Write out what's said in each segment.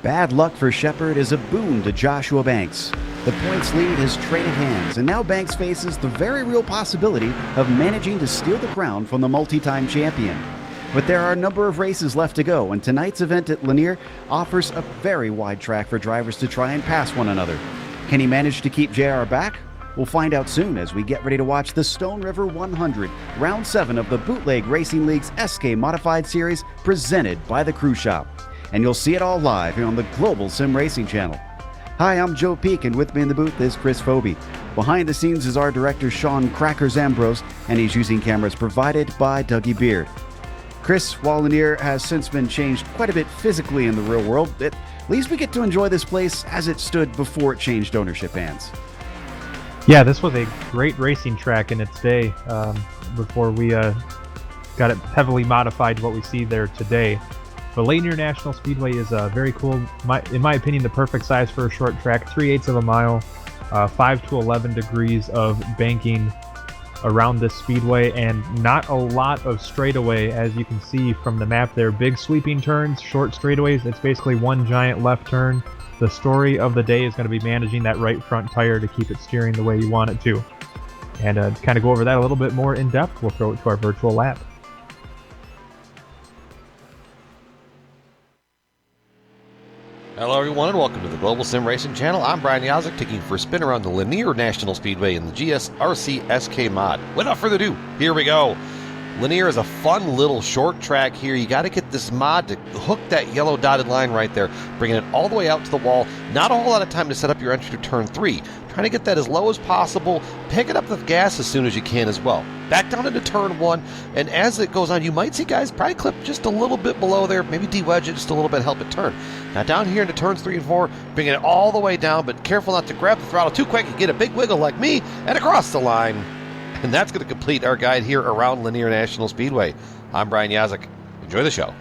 Bad luck for Shepard is a boon to Joshua Banks. The points lead has traded hands, and now Banks faces the very real possibility of managing to steal the crown from the multi-time champion. But there are a number of races left to go, and tonight's event at Lanier offers a very wide track for drivers to try and pass one another. Can he manage to keep JR back? We'll find out soon as we get ready to watch the Stone River 100, Round 7 of the Bootleg Racing League's SK Modified Series presented by the Crew Shop. And you'll see it all live here on the Global Sim Racing channel. Hi, I'm Joe Peak, and with me in the booth is Chris Phoebe. Behind the scenes is our director Sean Crackers Ambrose, and he's using cameras provided by Dougie Beard. Chris, while Lanier has since been changed quite a bit physically in the real world, at least we get to enjoy this place as it stood before it changed ownership hands. Yeah, this was a great racing track in its day before we got it heavily modified to what we see there today. But Lanier National Speedway is very cool. In my opinion, the perfect size for a short track, 3/8 of a mile, 5 to 11 degrees of banking around this speedway, and not a lot of straightaway, as you can see from the map there. Big sweeping turns, short straightaways. It's basically one giant left turn. The story of the day is going to be managing that right front tire to keep it steering the way you want it to. And to kind of go over that a little bit more in depth, we'll throw it to our virtual lap. Hello everyone and welcome to the Global Sim Racing channel. I'm Brian Yazek, taking you for a spin around the Lanier National Speedway in the GSRC SK mod. Without further ado, here we go. Lanier is a fun little short track here. You got to get this mod to hook that yellow dotted line right there, bringing it all the way out to the wall. Not a whole lot of time to set up your entry to turn 3. Trying to get that as low as possible, picking up the gas as soon as you can as well. Back down into turn 1, and as it goes on, you might see guys probably clip just a little bit below there, maybe de-wedge it just a little bit, help it turn. Now down here into turns 3 and 4, bringing it all the way down, but careful not to grab the throttle too quick and get a big wiggle like me, and across the line. And that's going to complete our guide here around Lanier National Speedway. I'm Brian Yazek. Enjoy the show.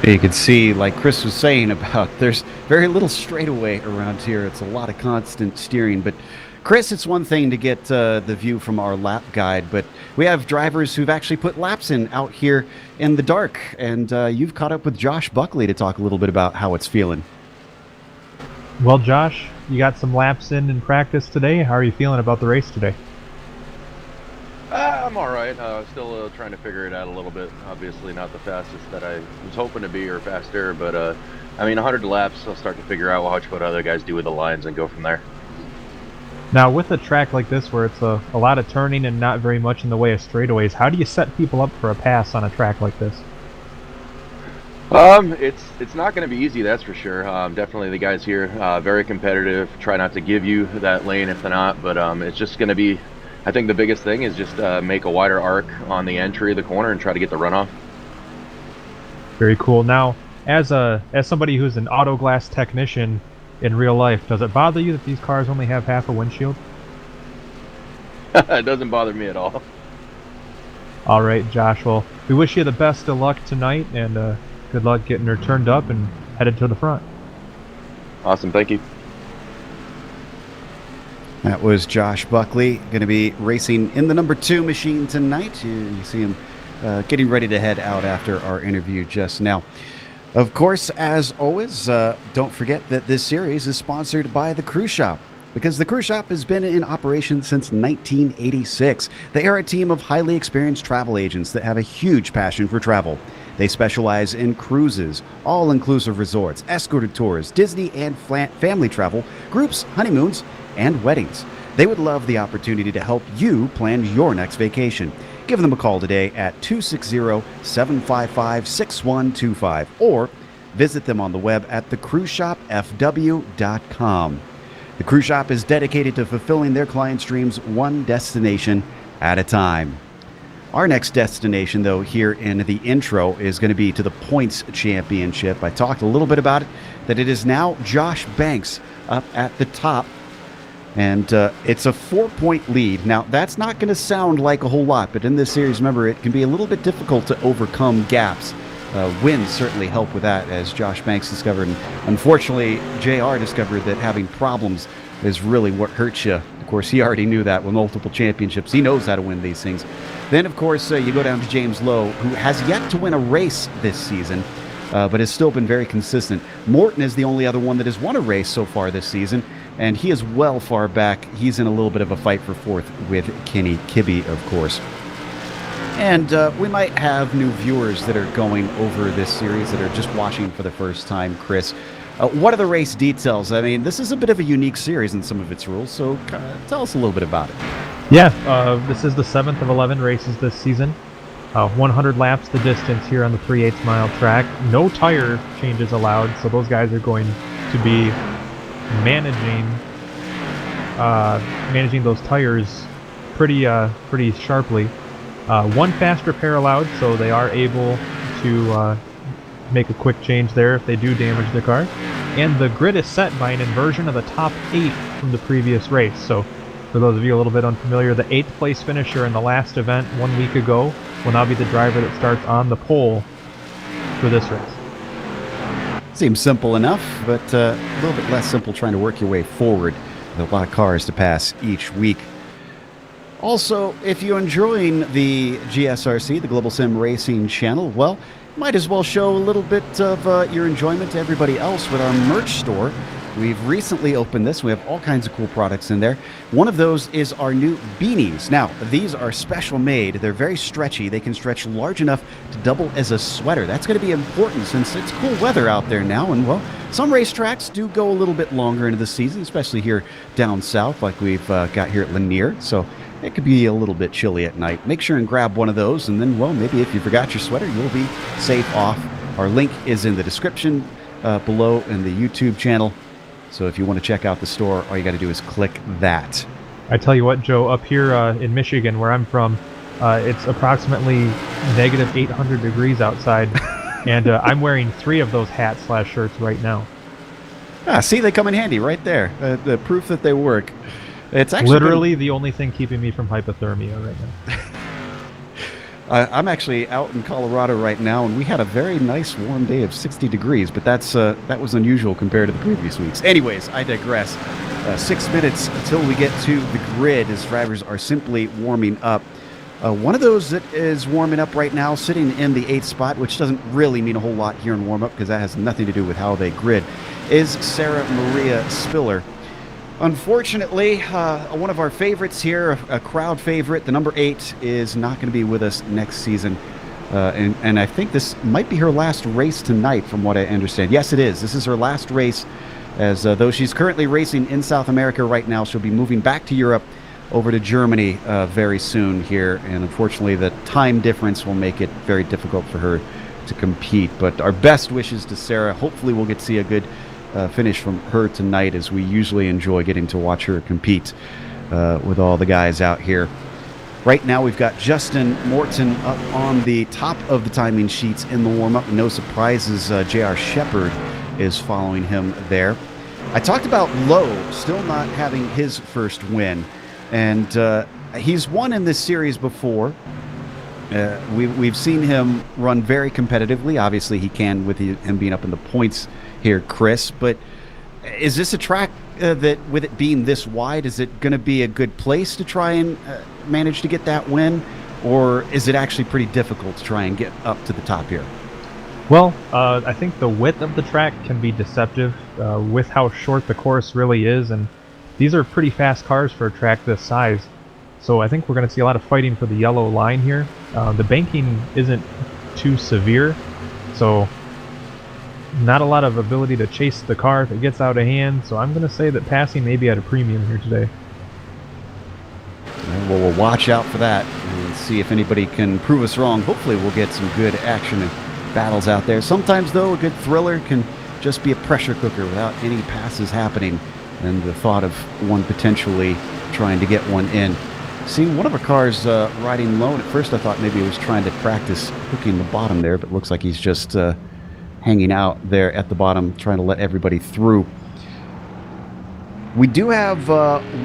You can see, like Chris was saying about, there's very little straightaway around here. It's a lot of constant steering. But Chris, it's one thing to get the view from our lap guide, but we have drivers who've actually put laps in out here in the dark. And you've caught up with Josh Buckley to talk a little bit about how it's feeling. Well, Josh, you got some laps in practice today. How are you feeling about the race today? I'm all right. Still trying to figure it out a little bit. Obviously not the fastest that I was hoping to be or faster, but I mean, 100 laps, I'll start to figure out what other guys do with the lines and go from there. Now, with a track like this where it's a lot of turning and not very much in the way of straightaways, how do you set people up for a pass on a track like this? It's not going to be easy, that's for sure. Definitely the guys here, very competitive. Try not to give you that lane if they're not, but it's just going to be, I think the biggest thing is just make a wider arc on the entry of the corner and try to get the runoff. Very cool. Now, as somebody who's an auto glass technician in real life, does it bother you that these cars only have half a windshield? It doesn't bother me at all. All right, Josh. Well, we wish you the best of luck tonight, and good luck getting her turned up and headed to the front. Awesome. Thank you. That was Josh Buckley, going to be racing in the number 2 machine tonight. You see him getting ready to head out after our interview just now. Of course, as always, don't forget that this series is sponsored by the Crew Shop, because the Crew Shop has been in operation since 1986. They are a team of highly experienced travel agents that have a huge passion for travel. They specialize in cruises, all-inclusive resorts, escorted tours, Disney and family travel, groups, honeymoons, and weddings. They would love the opportunity to help you plan your next vacation. Give them a call today at 260-755-6125 or visit them on the web at thecruiseshopfw.com. The Crew Shop is dedicated to fulfilling their clients' dreams one destination at a time. Our next destination, though, here in the intro is going to be to the Points Championship. I talked a little bit about it, that it is now Josh Banks up at the top. And it's a 4-point lead. Now, that's not going to sound like a whole lot, but in this series, remember, it can be a little bit difficult to overcome gaps. Winds certainly help with that, as Josh Banks discovered. And unfortunately, JR discovered that having problems is really what hurts you course, he already knew that with multiple championships. He knows how to win these things. Then, of course, you go down to James Lowe, who has yet to win a race this season, but has still been very consistent. Morton is the only other one that has won a race so far this season, and he is well far back. He's in a little bit of a fight for fourth with Kenny Kibbe, of course. And we might have new viewers that are going over this series that are just watching for the first time. Chris, what are the race details? I mean, this is a bit of a unique series in some of its rules, so tell us a little bit about it. Yeah, this is the 7th of 11 races this season. 100 laps the distance here on the 3/8 mile track. No tire changes allowed, so those guys are going to be managing those tires pretty sharply. One fast repair allowed, so they are able to make a quick change there if they do damage the car. And the grid is set by an inversion of the top 8 from the previous race. So for those of you a little bit unfamiliar, the 8th place finisher in the last event 1 week ago will now be the driver that starts on the pole for this race. Seems simple enough, but a little bit less simple trying to work your way forward with a lot of cars to pass each week. Also, if you're enjoying the GSRC, the Global Sim Racing channel, well, might as well show a little bit of your enjoyment to everybody else with our merch store. We've recently opened this. We have all kinds of cool products in there. One of those is our new beanies. Now, these are special made. They're very stretchy. They can stretch large enough to double as a sweater. That's going to be important since it's cool weather out there now. And, well, some racetracks do go a little bit longer into the season, especially here down south like we've got here at Lanier. So it could be a little bit chilly at night. Make sure and grab one of those, and then, well, maybe if you forgot your sweater, you'll be safe off. Our link is in the description below in the YouTube channel. So if you want to check out the store, all you got to do is click that. I tell you what, Joe, up here in Michigan, where I'm from, it's approximately negative 800 degrees outside, and I'm wearing 3 of those hats/shirts right now. See, they come in handy right there. The proof that they work. It's actually literally the only thing keeping me from hypothermia right now. I'm actually out in Colorado right now, and we had a very nice warm day of 60 degrees, but that was unusual compared to the previous weeks. Anyways, I digress. 6 minutes until we get to the grid as drivers are simply warming up. One of those that is warming up right now, sitting in the 8th spot, which doesn't really mean a whole lot here in warm-up because that has nothing to do with how they grid, is Sarah Maria Spiller. Unfortunately, one of our favorites here, a crowd favorite, the number 8, is not going to be with us next season. And I think this might be her last race tonight, from what I understand. Yes, it is. This is her last race, as though she's currently racing in South America right now. She'll be moving back to Europe, over to Germany very soon here. And unfortunately, the time difference will make it very difficult for her to compete. But our best wishes to Sarah. Hopefully we'll get to see a good finish from her tonight, as we usually enjoy getting to watch her compete with all the guys out here. Right now we've got Justin Morton up on the top of the timing sheets in the warm-up. No surprises, J.R. Shepard is following him there. I talked about Lowe still not having his first win, and he's won in this series before. We've seen him run very competitively. Obviously he can with him being up in the points here, Chris, but is this a track that, with it being this wide, is it going to be a good place to try and manage to get that win, or is it actually pretty difficult to try and get up to the top here? Well, I think the width of the track can be deceptive with how short the course really is, and these are pretty fast cars for a track this size. So I think we're going to see a lot of fighting for the yellow line here. The banking isn't too severe, so not a lot of ability to chase the car if it gets out of hand. So I'm going to say that passing may be at a premium here today. Well, we'll watch out for that and see if anybody can prove us wrong. Hopefully we'll get some good action and battles out there. Sometimes, though, a good thriller can just be a pressure cooker without any passes happening, and the thought of one potentially trying to get one in. Seeing one of our cars riding low, and at first I thought maybe he was trying to practice hooking the bottom there, but it looks like he's just hanging out there at the bottom, trying to let everybody through. We do have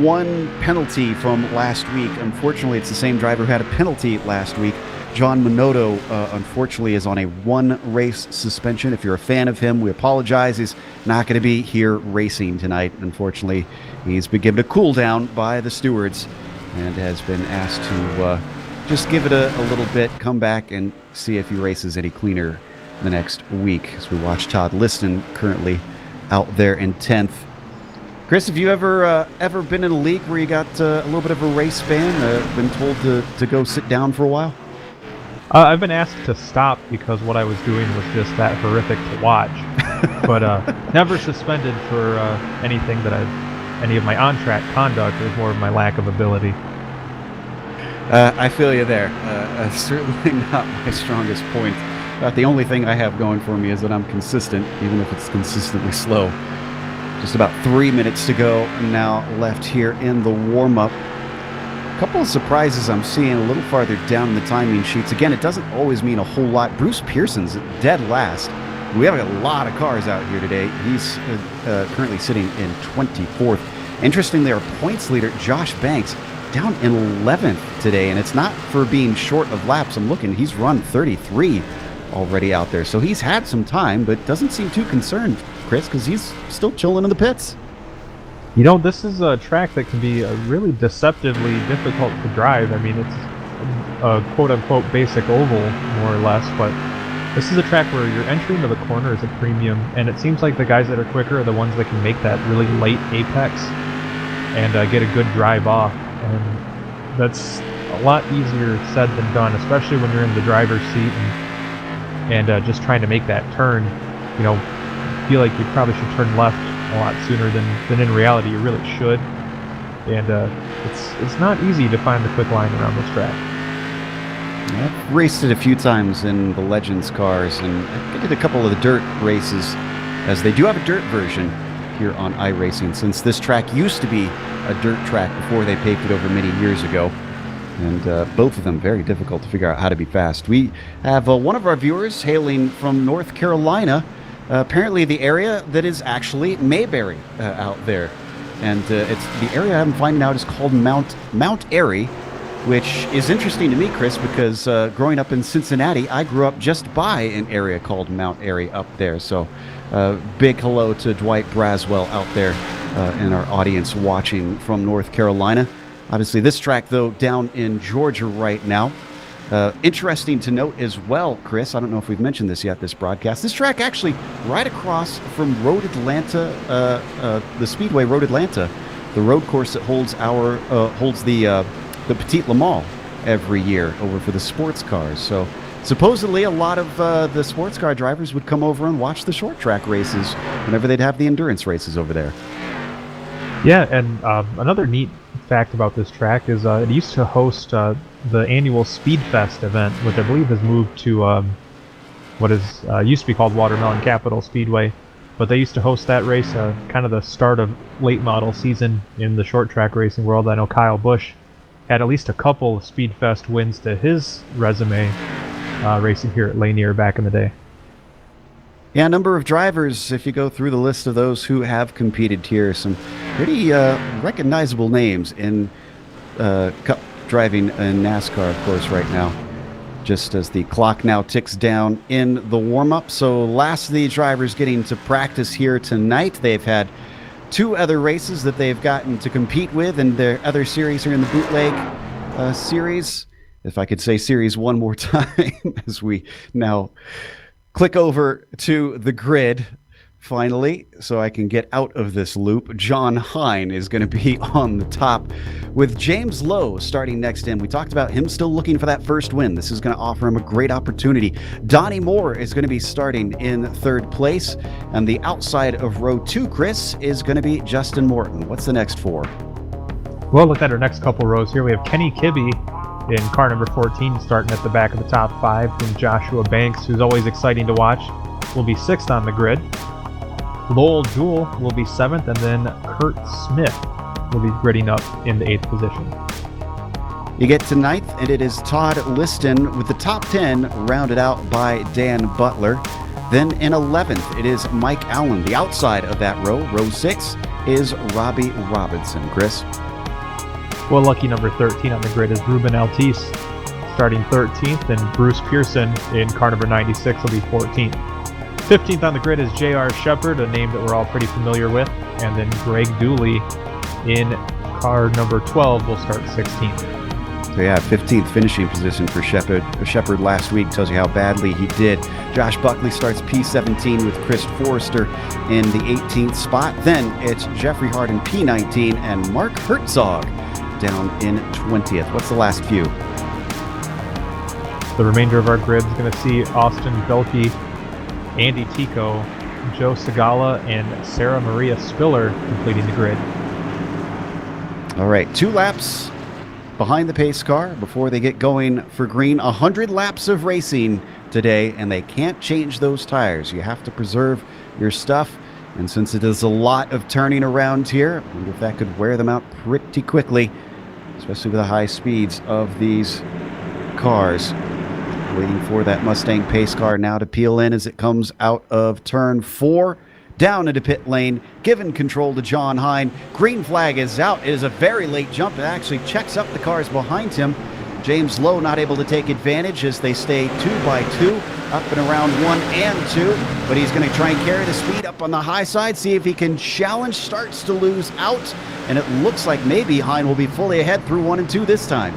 one penalty from last week. Unfortunately, it's the same driver who had a penalty last week John Minotto, unfortunately, is on a 1-race suspension. If you're a fan of him, we apologize. He's not going to be here racing tonight. Unfortunately, he's been given a cool down by the stewards and has been asked to just give it a little bit, come back and see if he races any cleaner the next week. As we watch Todd Liston currently out there in 10th. Chris, have you ever been in a league where you got a little bit of a race ban, been told to go sit down for a while? I've been asked to stop because what I was doing was just that horrific to watch, but never suspended for anything any of my on-track conduct. It was more of my lack of ability. I feel you there. Certainly not my strongest point. About the only thing I have going for me is that I'm consistent, even if it's consistently slow. Just about 3 minutes to go now left here in the warm-up. A couple of surprises I'm seeing a little farther down in the timing sheets. Again, it doesn't always mean a whole lot. Bruce Pearson's dead last. We have a lot of cars out here today. He's currently sitting in 24th. Interestingly, our points leader, Josh Banks, down in 11th today, and it's not for being short of laps. I'm looking, he's run 33 already out there. So he's had some time, but doesn't seem too concerned, Chris, because he's still chilling in the pits. You know, this is a track that can be really deceptively difficult to drive. I mean, it's a quote-unquote basic oval, more or less, but this is a track where your entry into the corner is a premium, and it seems like the guys that are quicker are the ones that can make that really late apex and get a good drive off. And that's a lot easier said than done, especially when you're in the driver's seat and just trying to make that turn. You know, feel like you probably should turn left a lot sooner than in reality you really should, and it's not easy to find the quick line around this track. I've raced it a few times in the Legends cars, and I did a couple of the dirt races, as they do have a dirt version here on iRacing, since this track used to be a dirt track before they paved it over many years ago. And both of them very difficult to figure out how to be fast. We have one of our viewers hailing from North Carolina, apparently the area that is actually Mayberry out there. And it's the area I'm finding out is called Mount Airy, which is interesting to me, Chris, because growing up in Cincinnati, I grew up just by an area called Mount Airy up there. So big hello to Dwight Braswell out there in our audience watching from North Carolina. Obviously, this track, though, down in Georgia right now. Interesting to note as well, Chris, I don't know if we've mentioned this yet, this broadcast. This track actually right across from Road Atlanta, the Speedway Road Atlanta, the road course that holds the Petit Le Mans every year over for the sports cars. So supposedly a lot of the sports car drivers would come over and watch the short track races whenever they'd have the endurance races over there. Yeah, and another neat fact about this track is it used to host the annual Speedfest event, which I believe has moved to what is used to be called Watermelon Capital Speedway, but they used to host that race, kind of the start of late model season in the short track racing world. I know Kyle Busch had at least a couple of Speedfest wins to his resume racing here at Lanier back in the day. Yeah, a number of drivers, if you go through the list of those who have competed here, some pretty recognizable names in Cup driving in NASCAR, of course, right now. Just as the clock now ticks down in the warm-up. So last of the drivers getting to practice here tonight. They've had 2 other races that they've gotten to compete with in their other series here in the Bootleg series. If I could say series one more time as we now click over to the grid, finally, so I can get out of this loop. John Hine is going to be on the top with James Lowe starting next in. We talked about him still looking for that first win. This is going to offer him a great opportunity. Donnie Moore is going to be starting in 3rd place. And the outside of row 2, Chris, is going to be Justin Morton. What's the next 4? Well, look at our next couple rows here. We have Kenny Kibbe in car number 14 starting at the back of the top 5, and Joshua Banks, who's always exciting to watch, will be 6th on the grid. Lowell Jewell will be 7th, and then Kurt Smith will be gridding up in the 8th position. You get to 9th, and it is Todd Liston with the top 10 rounded out by Dan Butler. Then in 11th, it is Mike Allen. The outside of that row, row 6, is Robbie Robinson. Chris? Well, lucky number 13 on the grid is Ruben Altice, starting 13th, and Bruce Pearson in car number 96 will be 14th. 15th on the grid is J.R. Shepard, a name that we're all pretty familiar with, and then Greg Dooley in car number 12 will start 16th. So yeah, 15th finishing position for Shepard last week tells you how badly he did. Josh Buckley starts P17 with Chris Forrester in the 18th spot. Then it's Jeffrey Hart in P19 and Mark Herzog down in 20th. What's the last few? The remainder of our grid is going to see Austin Belkey, Andy Tico, Joe Segala, and Sarah Maria Spiller completing the grid. All right, 2 laps behind the pace car before they get going for green. 100 laps of racing today, and they can't change those tires. You have to preserve your stuff, and since it is a lot of turning around here, I wonder if that could wear them out pretty quickly, especially with the high speeds of these cars. Waiting for that Mustang pace car now to peel in as it comes out of turn 4. Down into pit lane, given control to John Hine. Green flag is out. It is a very late jump. It actually checks up the cars behind him. James Lowe not able to take advantage as they stay 2 by 2 up and around 1 and 2. But he's going to try and carry the speed up on the high side, see if he can challenge. Starts to lose out, and it looks like maybe Hine will be fully ahead through 1 and 2 this time.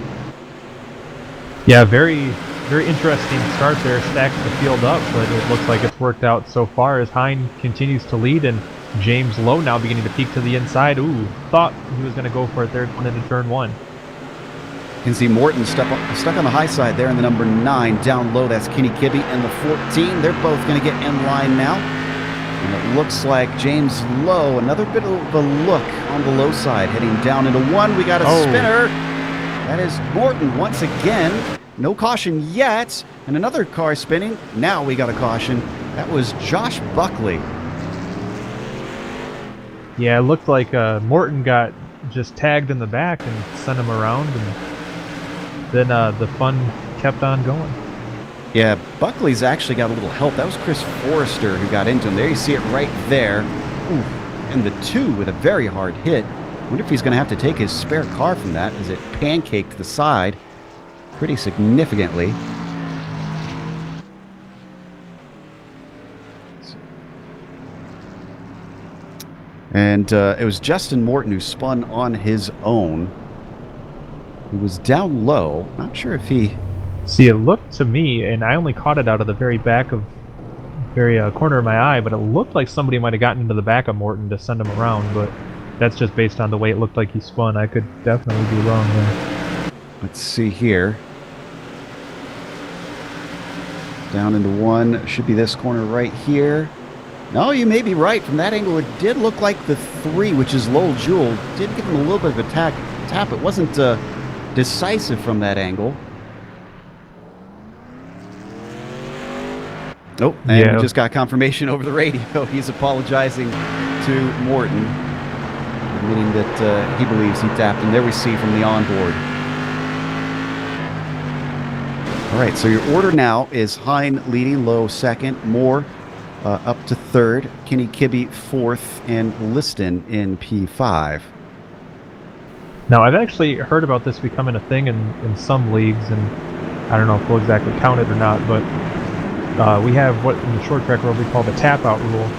Yeah, very interesting start there. Stacks the field up, but it looks like it's worked out so far as Hine continues to lead, and James Lowe now beginning to peek to the inside. Ooh, thought he was going to go for it there going into turn 1. You can see Morton stuck on the high side there in the number 9. Down low, that's Kenny Kibbe in the 14. They're both going to get in line now. And it looks like James Lowe, another bit of a look on the low side, heading down into 1. We got a spinner. That is Morton once again. No caution yet, and another car spinning. Now we got a caution. That was Josh Buckley. Yeah, it looked like Morton got just tagged in the back and sent him around, and then the fun kept on going. Yeah, Buckley's actually got a little help. That was Chris Forrester who got into him. There you see it right there. Ooh, and the 2 with a very hard hit. Wonder if he's going to have to take his spare car from that as it pancaked the side pretty significantly. And it was Justin Morton who spun on his own. He was down low. Not sure if he... See, it looked to me, and I only caught it out of the very back of... corner of my eye, but it looked like somebody might have gotten into the back of Morton to send him around, but that's just based on the way it looked like he spun. I could definitely be wrong there. Let's see here. Down into 1, should be this corner right here. No, you may be right. From that angle, it did look like the 3, which is Lowell Jewell, did give him a little bit of a tap. It wasn't decisive from that angle. Nope, and we just got confirmation over the radio. He's apologizing to Morton, admitting that he believes he tapped him. There we see from the onboard. All right, so your order now is Hine leading, Lowe second, Moore up to 3rd, Kenny Kibbe 4th, and Liston in P5. Now, I've actually heard about this becoming a thing in some leagues, and I don't know if we'll exactly count it or not, but we have what in the short track world we call the tap-out rule.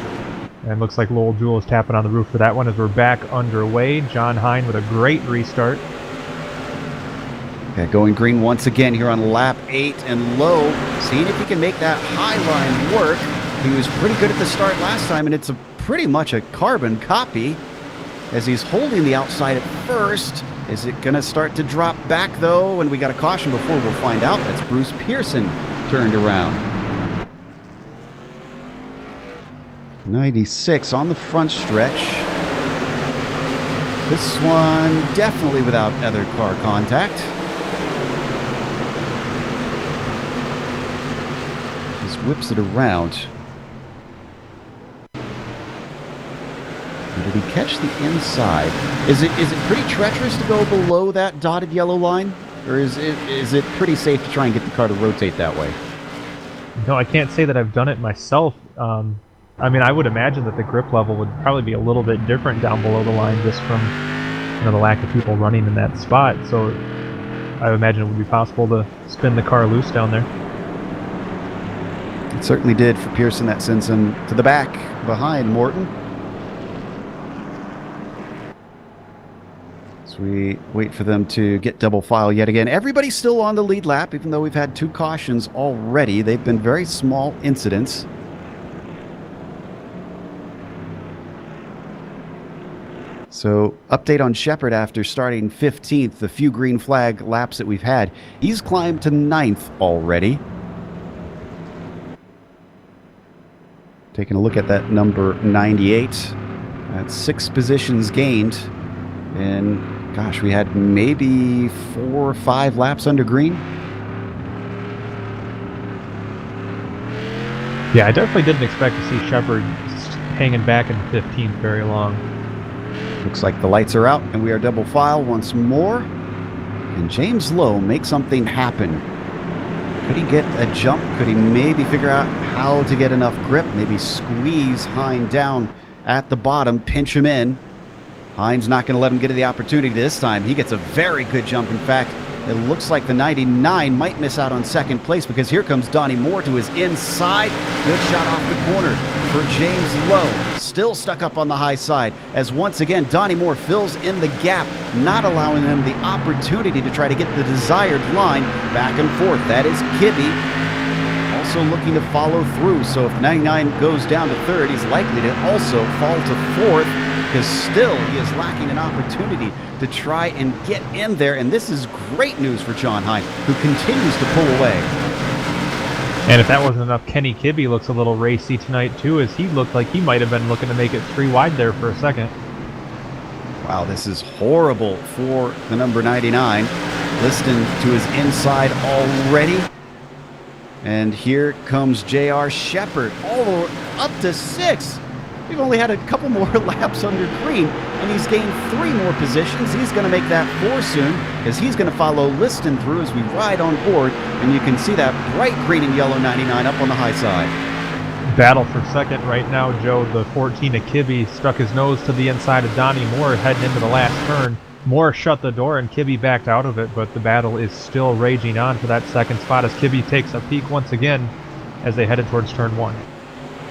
And it looks like Lowell Jewell is tapping on the roof for that one as we're back underway. John Hine with a great restart. Okay, going green once again here on lap 8, and Lowe seeing if he can make that high line work. He was pretty good at the start last time, and it's pretty much a carbon copy as he's holding the outside at first. Is it going to start to drop back, though? And we got a caution before we'll find out. That's Bruce Pearson turned around. 96 on the front stretch. This one definitely without other car contact. Just whips it around. Did he catch the inside? Is it pretty treacherous to go below that dotted yellow line? Or is it pretty safe to try and get the car to rotate that way? No, I can't say that I've done it myself. I mean, I would imagine that the grip level would probably be a little bit different down below the line just from the lack of people running in that spot. So I imagine it would be possible to spin the car loose down there. It certainly did for Pearson. That sends him to the back behind Morton. As we wait for them to get double file yet again. Everybody's still on the lead lap, even though we've had 2 cautions already. They've been very small incidents. So, update on Shepard after starting 15th, the few green flag laps that we've had. He's climbed to 9th already. Taking a look at that number 98. That's 6 positions gained. And, gosh, we had maybe 4 or 5 laps under green. Yeah, I definitely didn't expect to see Shepard hanging back in 15th very long. Looks like the lights are out, and we are double file once more. Can James Lowe make something happen? Could he get a jump? Could he maybe figure out how to get enough grip? Maybe squeeze Hine down at the bottom, pinch him in. Hine's not going to let him get the opportunity this time. He gets a very good jump. In fact, it looks like the 99 might miss out on second place because here comes Donnie Moore to his inside. Good shot off the corner for James Lowe. Still stuck up on the high side as once again Donnie Moore fills in the gap, not allowing him the opportunity to try to get the desired line back and forth. That is Kibbe also looking to follow through. So if 99 goes down to 3rd, he's likely to also fall to 4th. Because still he is lacking an opportunity to try and get in there. And this is great news for John Hine, who continues to pull away. And if that wasn't enough, Kenny Kibbe looks a little racy tonight too, as he looked like he might have been looking to make it 3 wide there for a second. Wow, this is horrible for the number 99. Liston to his inside already. And here comes J.R. Shepard, all the way up to 6th. We've only had a couple more laps under green, and he's gained 3 more positions. He's going to make that 4 soon, as he's going to follow Liston through as we ride on board, and you can see that bright green and yellow 99 up on the high side. Battle for second right now, Joe. The 14 of Kibbe stuck his nose to the inside of Donnie Moore heading into the last turn. Moore shut the door and Kibbe backed out of it, but the battle is still raging on for that second spot as Kibbe takes a peek once again as they headed towards turn 1.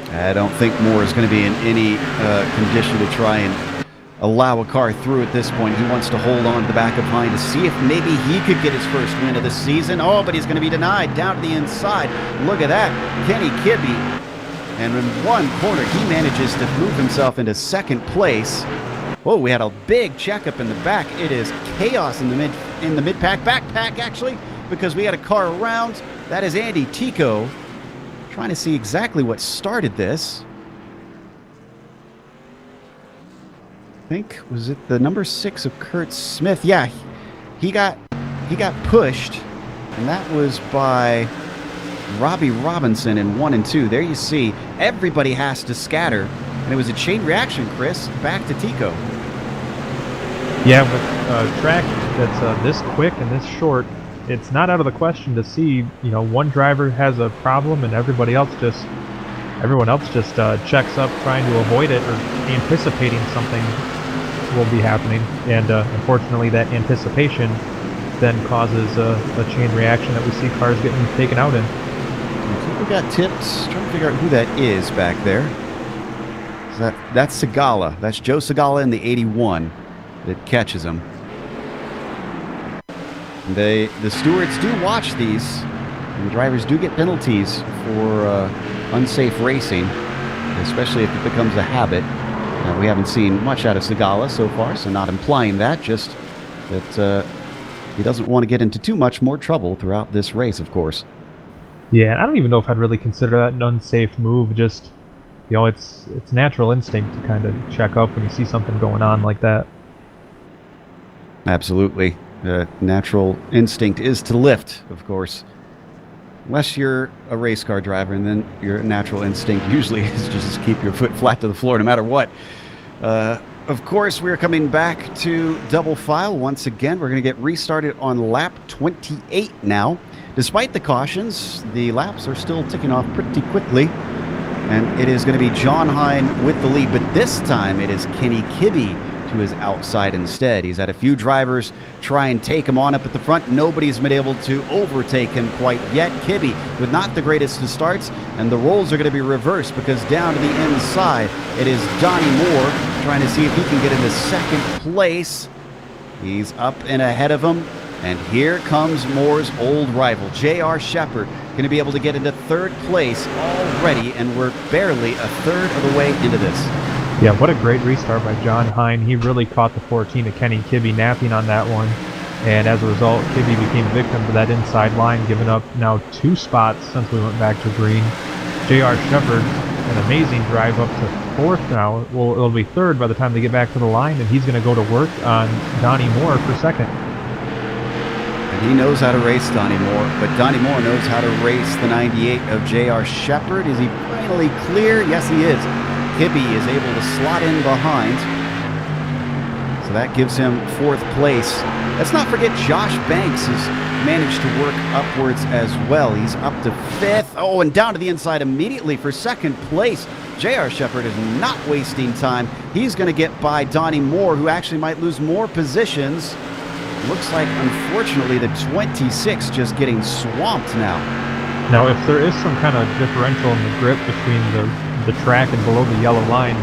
I don't think Moore is going to be in any condition to try and allow a car through at this point. He wants to hold on to the back of Hine to see if maybe he could get his first win of the season. Oh, but he's going to be denied down to the inside. Look at that. Kenny Kibbe. And in one corner, he manages to move himself into 2nd place. Whoa, we had a big checkup in the back. It is chaos in the mid-pack. Backpack, actually, because we had a car around. That is Andy Tico. Trying to see exactly what started this. I think, was it the number 6 of Kurt Smith? Yeah, he got pushed, and that was by Robbie Robinson in 1 and 2. There you see, everybody has to scatter, and it was a chain reaction, Chris, back to Tico. Yeah, with a track that's this quick and this short, it's not out of the question to see, one driver has a problem and everyone else just checks up trying to avoid it or anticipating something will be happening. And unfortunately, that anticipation then causes a chain reaction that we see cars getting taken out in. I think we got tips. Trying to figure out who that is back there. That's Segala. That's Joe Segala in the 81 that catches him. The stewards do watch these, and drivers do get penalties for unsafe racing, especially if it becomes a habit. We haven't seen much out of Segala so far, so not implying that, just that he doesn't want to get into too much more trouble throughout this race, of course. Yeah, I don't even know if I'd really consider that an unsafe move. Just, it's natural instinct to kind of check up when you see something going on like that. Absolutely. Natural instinct is to lift, of course. Unless you're a race car driver, and then your natural instinct usually is to just keep your foot flat to the floor no matter what. Of course, we're coming back to double file once again. We're going to get restarted on lap 28 now. Despite the cautions, the laps are still ticking off pretty quickly. And it is going to be John Hine with the lead, but this time it is Kenny Kibbe to to his outside instead. He's had a few drivers try and take him on up at the front. Nobody's been able to overtake him quite yet. Kibbe with not the greatest of starts, and the roles are going to be reversed because down to the inside, it is Donnie Moore trying to see if he can get into second place. He's up and ahead of him, and here comes Moore's old rival, J.R. Shepherd, going to be able to get into third place already, and we're barely a third of the way into this. Yeah, what a great restart by John Hine. He really caught the 14 of Kenny Kibbe napping on that one, and as a result, Kibbe became victim to that inside line, giving up now 2 spots since we went back to green. J.R. Shepherd, an amazing drive up to 4th now. Well, it'll be 3rd by the time they get back to the line, and he's going to go to work on Donnie Moore for 2nd. And he knows how to race Donnie Moore, but Donnie Moore knows how to race the 98 of J.R. Shepherd. Is he finally clear? Yes, he is. Kibbe is able to slot in behind, so that gives him 4th place. Let's not forget Josh Banks has managed to work upwards as well. He's up to 5th. Oh, and down to the inside immediately for 2nd place. J.R. Shepherd is not wasting time. He's going to get by Donnie Moore, who actually might lose more positions. Looks like, unfortunately, the 26 just getting swamped now. Now, if there is some kind of differential in the grip between the track and below the yellow line,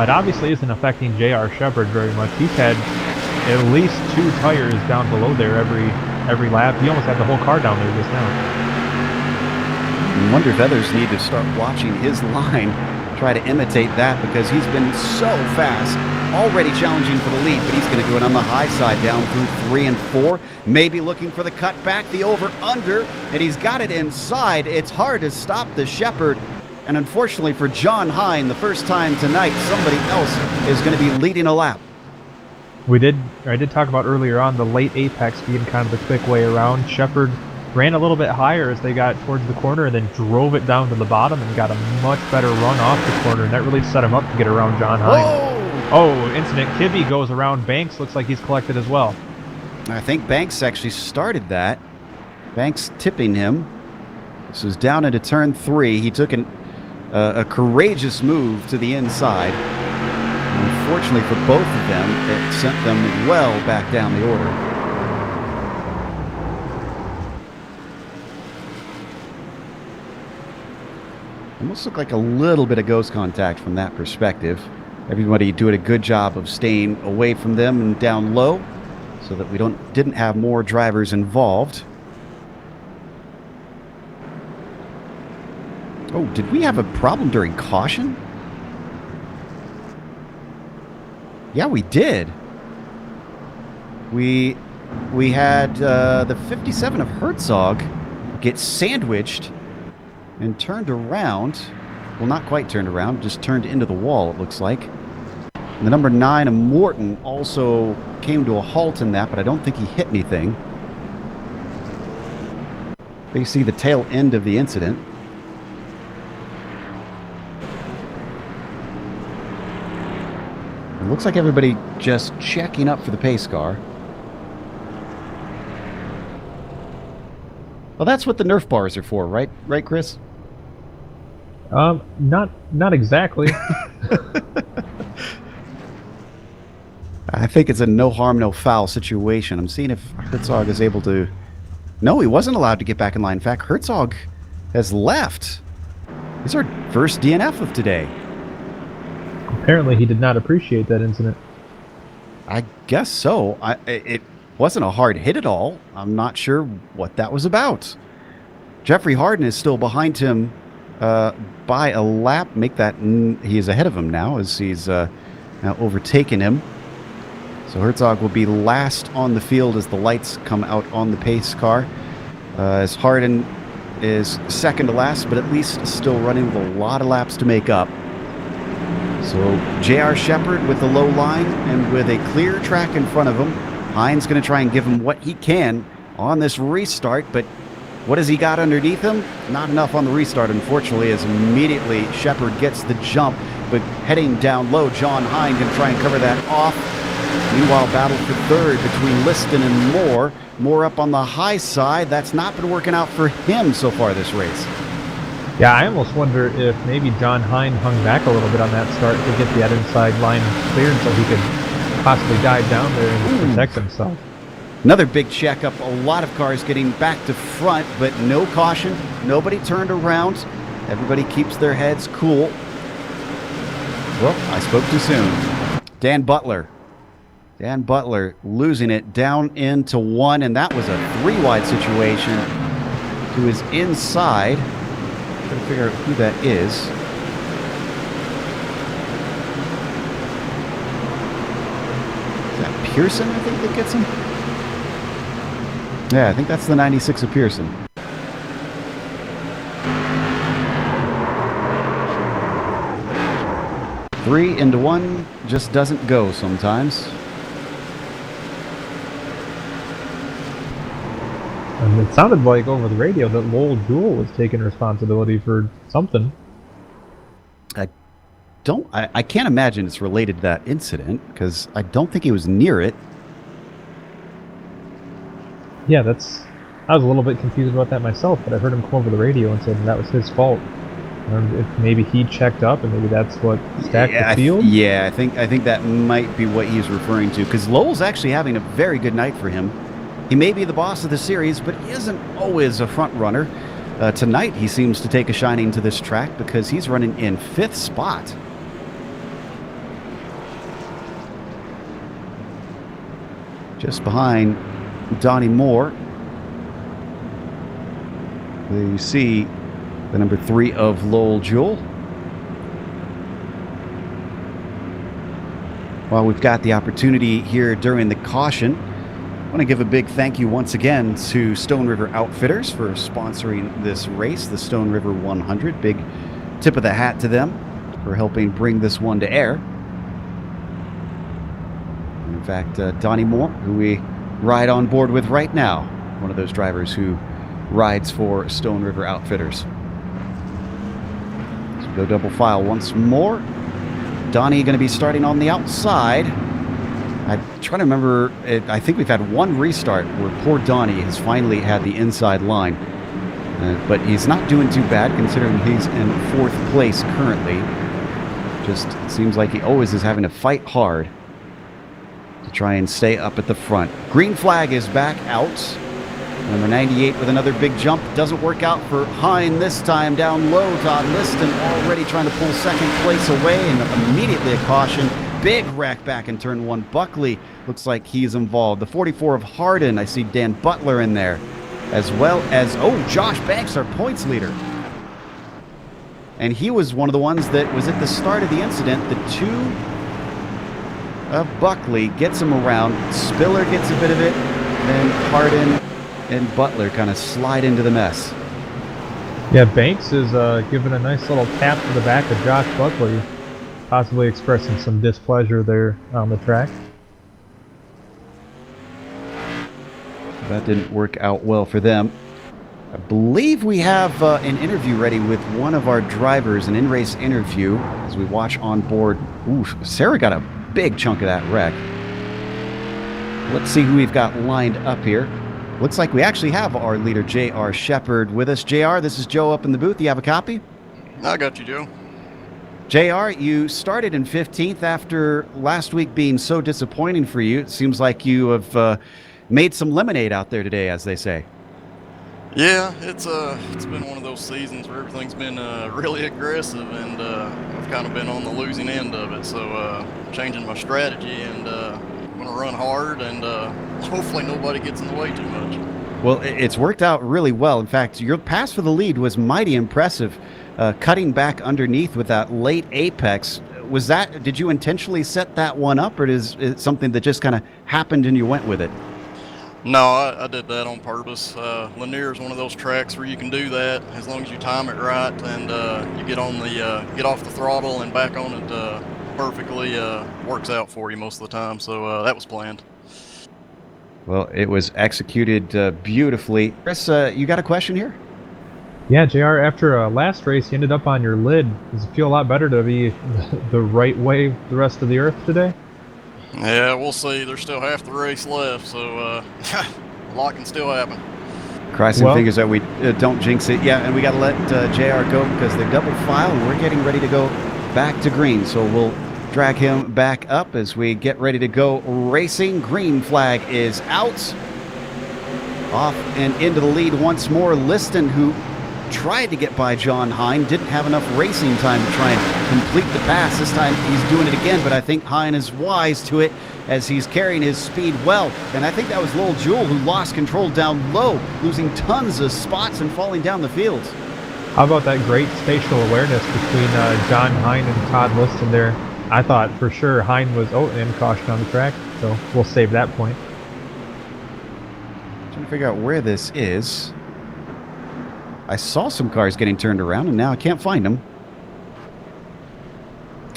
it obviously isn't affecting J.R. Shepherd very much. He's had at least 2 tires down below there every lap. He almost had the whole car down there just now. I wonder if others need to start watching his line, try to imitate that, because he's been so fast, already challenging for the lead, but he's going to do it on the high side down through 3 and 4, maybe looking for the cutback, the over-under, and he's got it inside. It's hard to stop the Shepherd. And unfortunately for John Hine, the first time tonight, somebody else is going to be leading a lap. I did talk about earlier on the late apex being kind of the quick way around. Shepherd ran a little bit higher as they got towards the corner and then drove it down to the bottom and got a much better run off the corner, and that really set him up to get around John Hine. Oh, incident. Kibbe goes around Banks. Looks like he's collected as well. I think Banks actually started that. Banks tipping him. This was down into turn 3. He took a courageous move to the inside. Unfortunately for both of them, it sent them well back down the order. Almost looked like a little bit of ghost contact from that perspective. Everybody doing a good job of staying away from them and down low so that we didn't have more drivers involved. Oh, did we have a problem during caution? Yeah, we did. We had the 57 of Herzog get sandwiched and turned around. Well, not quite turned around, just turned into the wall, it looks like. And the number 9 of Morton also came to a halt in that, but I don't think he hit anything. They see the tail end of the incident. It looks like everybody just checking up for the pace car. Well, that's what the Nerf bars are for, right? Right, Chris? Not exactly. I think it's a no harm, no foul situation. I'm seeing if Herzog is able to... No, he wasn't allowed to get back in line. In fact, Herzog has left. He's our first DNF of today. Apparently he did not appreciate that incident. I guess so. It wasn't a hard hit at all. I'm not sure what that was about. Jeffrey Harden is still behind him by a lap. He is ahead of him now as he's now overtaken him. So Herzog will be last on the field as the lights come out on the pace car. As Harden is second to last, but at least still running with a lot of laps to make up. So J.R. Shepherd with the low line and with a clear track in front of him. Hine's going to try and give him what he can on this restart, but what has he got underneath him? Not enough on the restart, unfortunately, as immediately Shepherd gets the jump, but heading down low, John Hine going to try and cover that off. Meanwhile, battle for third between Liston and Moore. Moore up on the high side. That's not been working out for him so far this race. Yeah, I almost wonder if maybe John Hine hung back a little bit on that start to get that inside line cleared so he could possibly dive down there and protect himself. Another big checkup. A lot of cars getting back to front, but no caution. Nobody turned around. Everybody keeps their heads cool. Well, I spoke too soon. Dan Butler. Dan Butler losing it down into one, and that was a 3-wide situation to his inside. Trying to figure out who that is. Is that Pearson, I think, that gets him? Yeah, I think that's the 96 of Pearson. Three into one just doesn't go sometimes. And it sounded like over the radio that Lowell Jewell was taking responsibility for something. I can't imagine it's related to that incident, because I don't think he was near it. Yeah, I was a little bit confused about that myself, but I heard him come over the radio and said that was his fault. And if maybe he checked up and maybe that's what stacked the field? Yeah, I think that might be what he's referring to, because Lowell's actually having a very good night for him. He may be the boss of the series, but he isn't always a front runner. Tonight, he seems to take a shining to this track because he's running in 5th spot. Just behind Donnie Moore. There you see the number 3 of Lowell Jewell. While we've got the opportunity here during the caution, I want to give a big thank you once again to Stone River Outfitters for sponsoring this race, the Stone River 100. Big tip of the hat to them for helping bring this one to air. In fact, Donnie Moore, who we ride on board with right now, one of those drivers who rides for Stone River Outfitters. So go double file once more. Donnie going to be starting on the outside. I'm trying to remember, I think we've had one restart where poor Donnie has finally had the inside line. But he's not doing too bad considering he's in 4th place currently. Just seems like he always is having to fight hard to try and stay up at the front. Green flag is back out. Number 98 with another big jump. Doesn't work out for Hine this time. Down low, Todd Liston already trying to pull 2nd place away, and immediately a caution. Big wreck back in turn 1. Buckley looks like he's involved. The 44 of Hardin, I see Dan Butler in there. As well as, Josh Banks, our points leader. And he was one of the ones that was at the start of the incident. The 2 of Buckley gets him around. Spiller gets a bit of it. Then Hardin and Butler kind of slide into the mess. Yeah, Banks is giving a nice little tap to the back of Josh Buckley, possibly expressing some displeasure there on the track. That didn't work out well for them. I believe we have an interview ready with one of our drivers, an in-race interview, as we watch on board. Ooh, Sarah got a big chunk of that wreck. Let's see who we've got lined up here. Looks like we actually have our leader, J.R. Shepard, with us. J.R., this is Joe up in the booth. You have a copy? I got you, Joe. J.R., you started in 15th after last week being so disappointing for you. It seems like you have made some lemonade out there today, as they say. Yeah, it's been one of those seasons where everything's been really aggressive, and I've kind of been on the losing end of it. So changing my strategy, and I'm going to run hard, and hopefully nobody gets in the way too much. Well, it's worked out really well. In fact, your pass for the lead was mighty impressive, cutting back underneath with that late apex. Did you intentionally set that one up, or is it something that just kind of happened and you went with it? No, I did that on purpose. Lanier is one of those tracks where you can do that as long as you time it right, and you get off the throttle and back on it perfectly. Works out for you most of the time. So that was planned. Well, it was executed beautifully. Chris, you got a question here? Yeah, JR, after last race, you ended up on your lid. Does it feel a lot better to be the right way the rest of the Earth today? Yeah, we'll see. There's still half the race left, so a lot can still happen. Crossing fingers that we don't jinx it. Yeah, and we got to let JR go because they're double file, and we're getting ready to go back to green. So we'll drag him back up as we get ready to go racing. Green flag is out. Off and into the lead once more. Liston, who tried to get by John Hine, didn't have enough racing time to try and complete the pass. This time he's doing it again, but I think Hine is wise to it as he's carrying his speed well. And I think that was Lowell Jewell who lost control down low, losing tons of spots and falling down the field. How about that great spatial awareness between John Hine and Todd Liston there? I thought for sure Hine was in caution on the track, so we'll save that point. Trying to figure out where this is. I saw some cars getting turned around, and now I can't find them.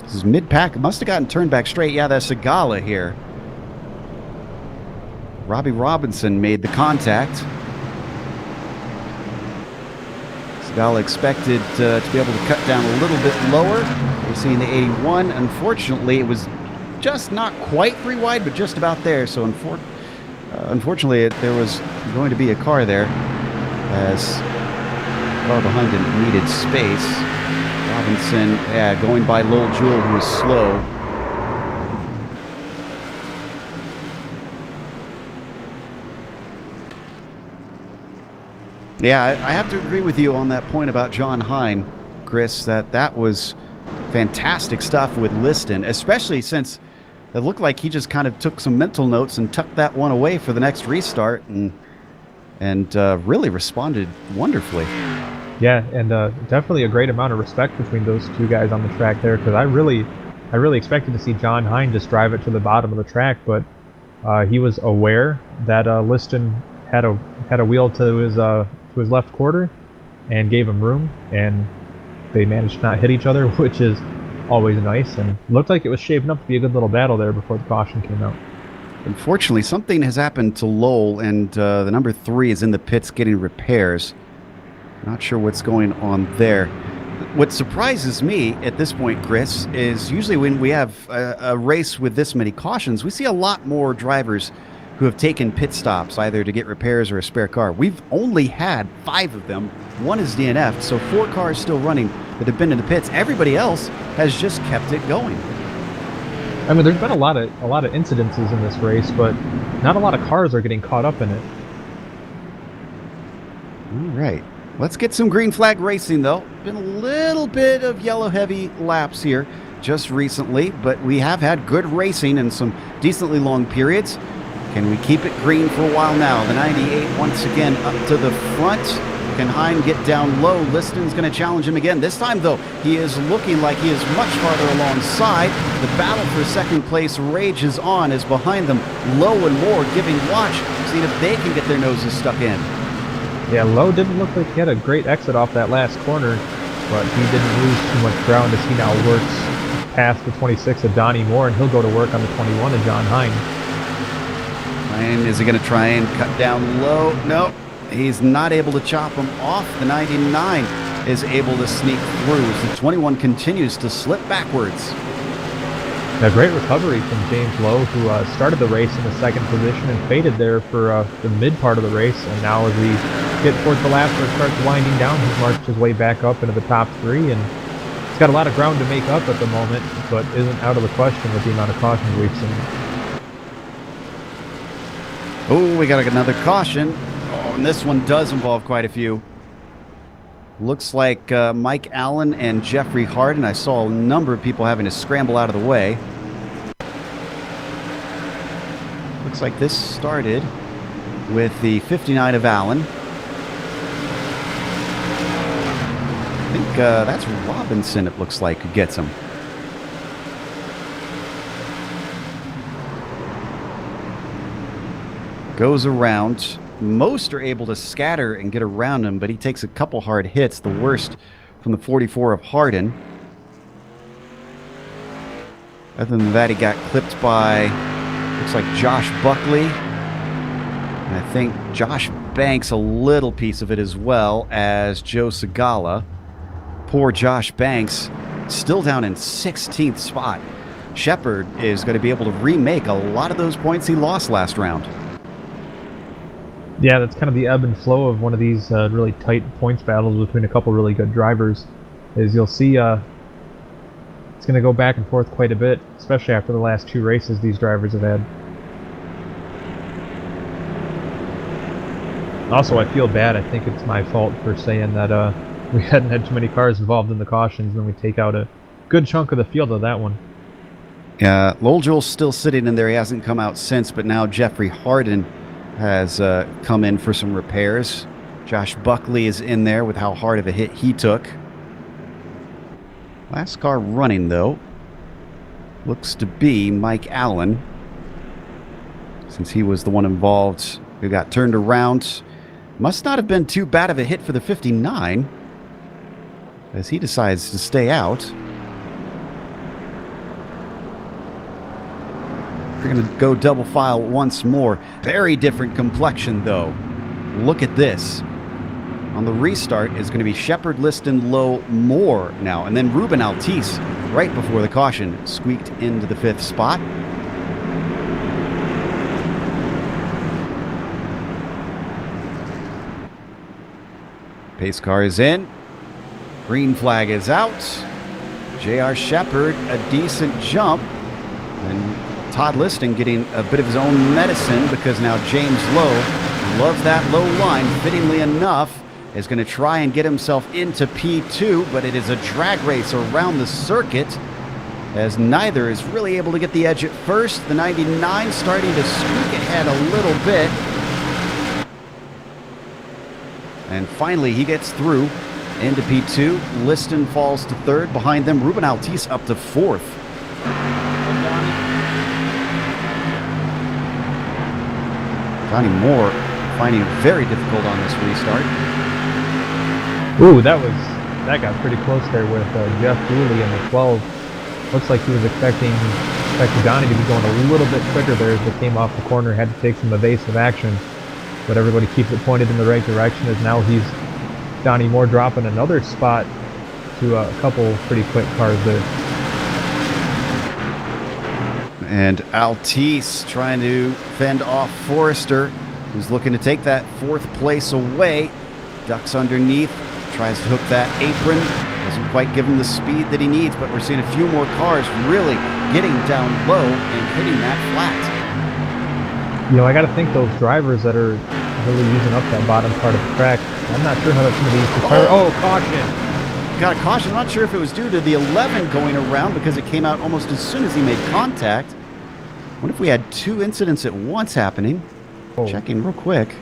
This is mid-pack. Must have gotten turned back straight. Yeah, that's Segala here. Robbie Robinson made the contact. Segala expected to be able to cut down a little bit lower. We're seeing the 81. Unfortunately, it was just not quite 3 wide, but just about there. So unfortunately, there was going to be a car there as car behind him needed space. Robinson, going by Lowell Jewell, who was slow. Yeah, I have to agree with you on that point about John Hine, Chris, that was fantastic stuff with Liston, especially since it looked like he just kind of took some mental notes and tucked that one away for the next restart and really responded wonderfully. Yeah, and definitely a great amount of respect between those two guys on the track there, because I really expected to see John Hine just drive it to the bottom of the track, but he was aware that Liston had a wheel to his left quarter and gave him room, and they managed to not hit each other, which is always nice, and looked like it was shaping up to be a good little battle there before the caution came out. Unfortunately, something has happened to Lowell, and the number 3 is in the pits getting repairs. Not sure what's going on there. What surprises me at this point, Chris, is usually when we have a race with this many cautions, we see a lot more drivers who have taken pit stops, either to get repairs or a spare car. We've only had 5 of them. 1 is DNF'd, so 4 cars still running that have been in the pits. Everybody else has just kept it going. I mean, there's been a lot of incidences in this race, but not a lot of cars are getting caught up in it. All right. Let's get some green flag racing, though. Been a little bit of yellow heavy laps here just recently, but we have had good racing in some decently long periods. Can we keep it green for a while now? The 98 once again up to the front. Can Hine get down low? Liston's going to challenge him again. This time, though, he is looking like he is much farther alongside. The battle for second place rages on as behind them, Lowe and Moore giving watch, seeing if they can get their noses stuck in. Yeah, Lowe didn't look like he had a great exit off that last corner, but he didn't lose too much ground as he now works past the 26 of Donnie Moore, and he'll go to work on the 21 of John Hine. And is he going to try and cut down low? No, he's not able to chop him off. The 99 is able to sneak through as the 21 continues to slip backwards. A great recovery from James Lowe, who started the race in the 2nd position and faded there for the mid part of the race, and now as we get towards the last where it starts winding down, he's marched his way back up into the top 3, and he's got a lot of ground to make up at the moment, but isn't out of the question with the amount of cautions we've seen. Oh, we got another caution. Oh, and this one does involve quite a few. Looks like Mike Allen and Jeffrey Harden. I saw a number of people having to scramble out of the way. Looks like this started with the 59 of Allen. I think that's Robinson, it looks like, who gets him. Goes around. Most are able to scatter and get around him, but he takes a couple hard hits, the worst from the 44 of Harden. Other than that, he got clipped by, looks like Josh Buckley. And I think Josh Banks a little piece of it as well as Joe Segala. Poor Josh Banks, still down in 16th spot. Shepard is going to be able to remake a lot of those points he lost last round. Yeah, that's kind of the ebb and flow of one of these really tight points battles between a couple really good drivers. Is you'll see it's going to go back and forth quite a bit, especially after the last 2 races these drivers have had. Also, I feel bad. I think it's my fault for saying that we hadn't had too many cars involved in the cautions, and then we take out a good chunk of the field of that one. Yeah, Lowell Jewell's still sitting in there. He hasn't come out since, but now Jeffrey Harden has come in for some repairs. Josh Buckley is in there with how hard of a hit he took. Last car running, though, looks to be Mike Allen, since he was the one involved who got turned around. Must not have been too bad of a hit for the 59, as he decides to stay out. We're going to go double file once more. Very different complexion, though. Look at this. On the restart is going to be Shepard, Liston, Lowe, Moore now. And then Ruben Altice, right before the caution, squeaked into the 5th spot. Pace car is in. Green flag is out. J.R. Shepard, a decent jump. And Todd Liston getting a bit of his own medicine, because now James Lowe loves that low line, fittingly enough, is going to try and get himself into P2, but it is a drag race around the circuit, as neither is really able to get the edge at first. The 99 starting to squeak ahead a little bit. And finally, he gets through into P2. Liston falls to 3rd. Behind them, Ruben Altice up to 4th. Johnny Moore finding it very difficult on this restart. Ooh, that got pretty close there with Jeff Dooley in the 12. Looks like he was expecting Donnie to be going a little bit quicker there as they came off the corner, had to take some evasive action. But everybody keeps it pointed in the right direction, as now he's Donnie Moore dropping another spot to a couple pretty quick cars there. And Altice trying to fend off Forrester, who's looking to take that 4th place away. Ducks underneath, tries to hook that apron. Doesn't quite give him the speed that he needs, but we're seeing a few more cars really getting down low and hitting that flat. You know, I got to think those drivers that are really using up that bottom part of the track, I'm not sure how that's going to be used to fire. Oh, caution! Got a caution. I'm not sure if it was due to the 11 going around, because it came out almost as soon as he made contact. What if we had 2 incidents at once happening? Oh. Checking real quick.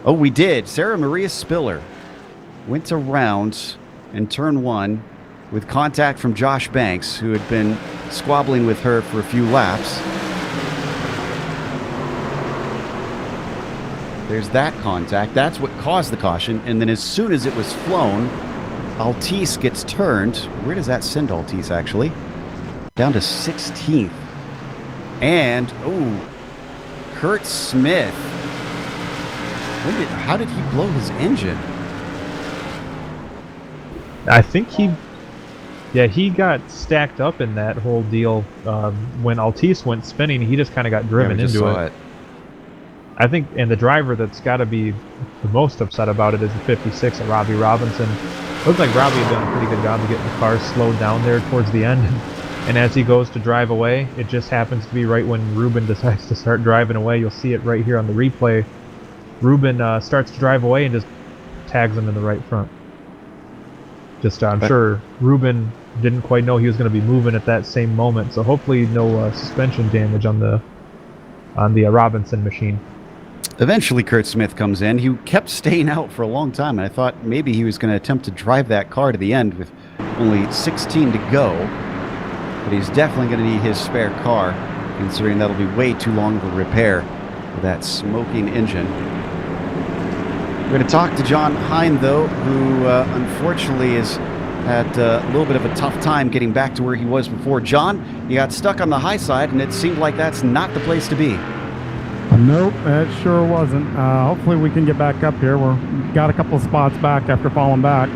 Oh, we did. Sarah Maria Spiller went around in turn 1 with contact from Josh Banks, who had been squabbling with her for a few laps. There's that contact. That's what caused the caution. And then as soon as it was flown, Altice gets turned. Where does that send Altice, actually? Down to 16th. And, oh, Kurt Smith. How did he blow his engine? I think he got stacked up in that whole deal. When Altice went spinning, he just kind of got driven into it. I think, and the driver that's got to be the most upset about it is the 56 at Robbie Robinson. Looks like Robbie had done a pretty good job of getting the car slowed down there towards the end. And as he goes to drive away, it just happens to be right when Ruben decides to start driving away. You'll see it right here on the replay. Ruben starts to drive away and just tags him in the right front. I'm sure Ruben didn't quite know he was going to be moving at that same moment, so hopefully no suspension damage on the Robinson machine. Eventually Kurt Smith comes in. He kept staying out for a long time, and I thought maybe he was going to attempt to drive that car to the end with only 16 to go. But he's definitely going to need his spare car, considering that'll be way too long of a repair with that smoking engine. We're going to talk to John Hine, though, who unfortunately has had a little bit of a tough time getting back to where he was before. John, you got stuck on the high side, and it seemed like that's not the place to be. Nope, it sure wasn't. Hopefully we can get back up here. We've got a couple of spots back after falling back.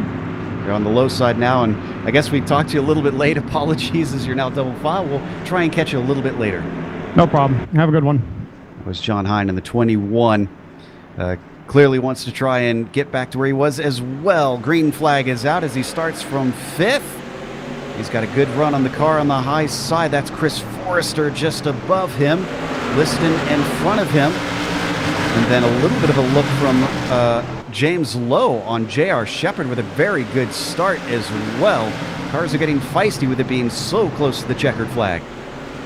You're on the low side now, and I guess we talked to you a little bit late. Apologies as you're now double file. We'll try and catch you a little bit later. No problem. Have a good one. That was John Hine in the 21. clearly wants to try and get back to where he was as well. Green flag is out as he starts from 5th. He's got a good run on the car on the high side. That's Chris Forrester just above him. Liston in front of him. And then a little bit of a look from James Lowe on J.R. Shepard with a very good start as well. Cars are getting feisty with it being so close to the checkered flag.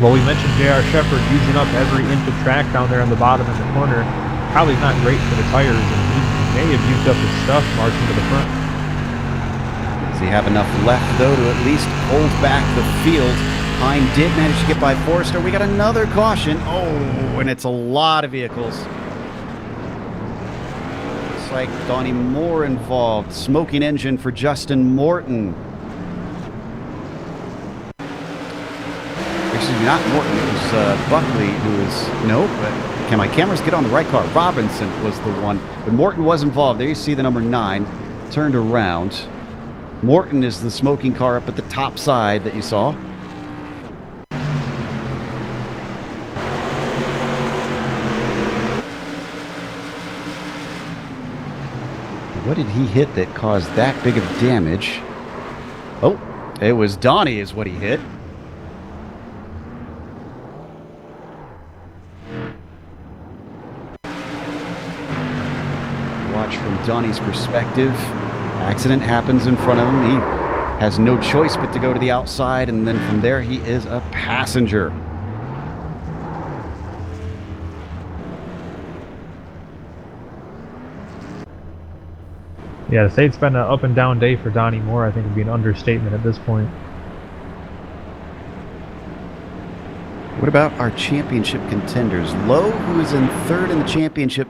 Well, we mentioned J.R. Shepard using up every inch of track down there on the bottom in the corner. Probably not great for the tires, and he may have used up his stuff marching to the front. Does he have enough left, though, to at least hold back the field? Hine did manage to get by Forrester. We got another caution. Oh, and it's a lot of vehicles. Looks like Donnie Moore involved. Smoking engine for Justin Morton. Actually, not Morton. It was Buckley who was... Nope. Can my cameras get on the right car? Robinson was the one. But Morton was involved. There you see the number 9. Turned around. Morton is the smoking car up at the top side that you saw. What did he hit that caused that big of damage? Oh, it was Donnie is what he hit. Watch from Donnie's perspective. Accident happens in front of him. He has no choice but to go to the outside, and then from there he is a passenger. Yeah, to say it's been an up and down day for Donnie Moore, I think would be an understatement at this point. What about our championship contenders? Lowe, who is in 3rd in the championship,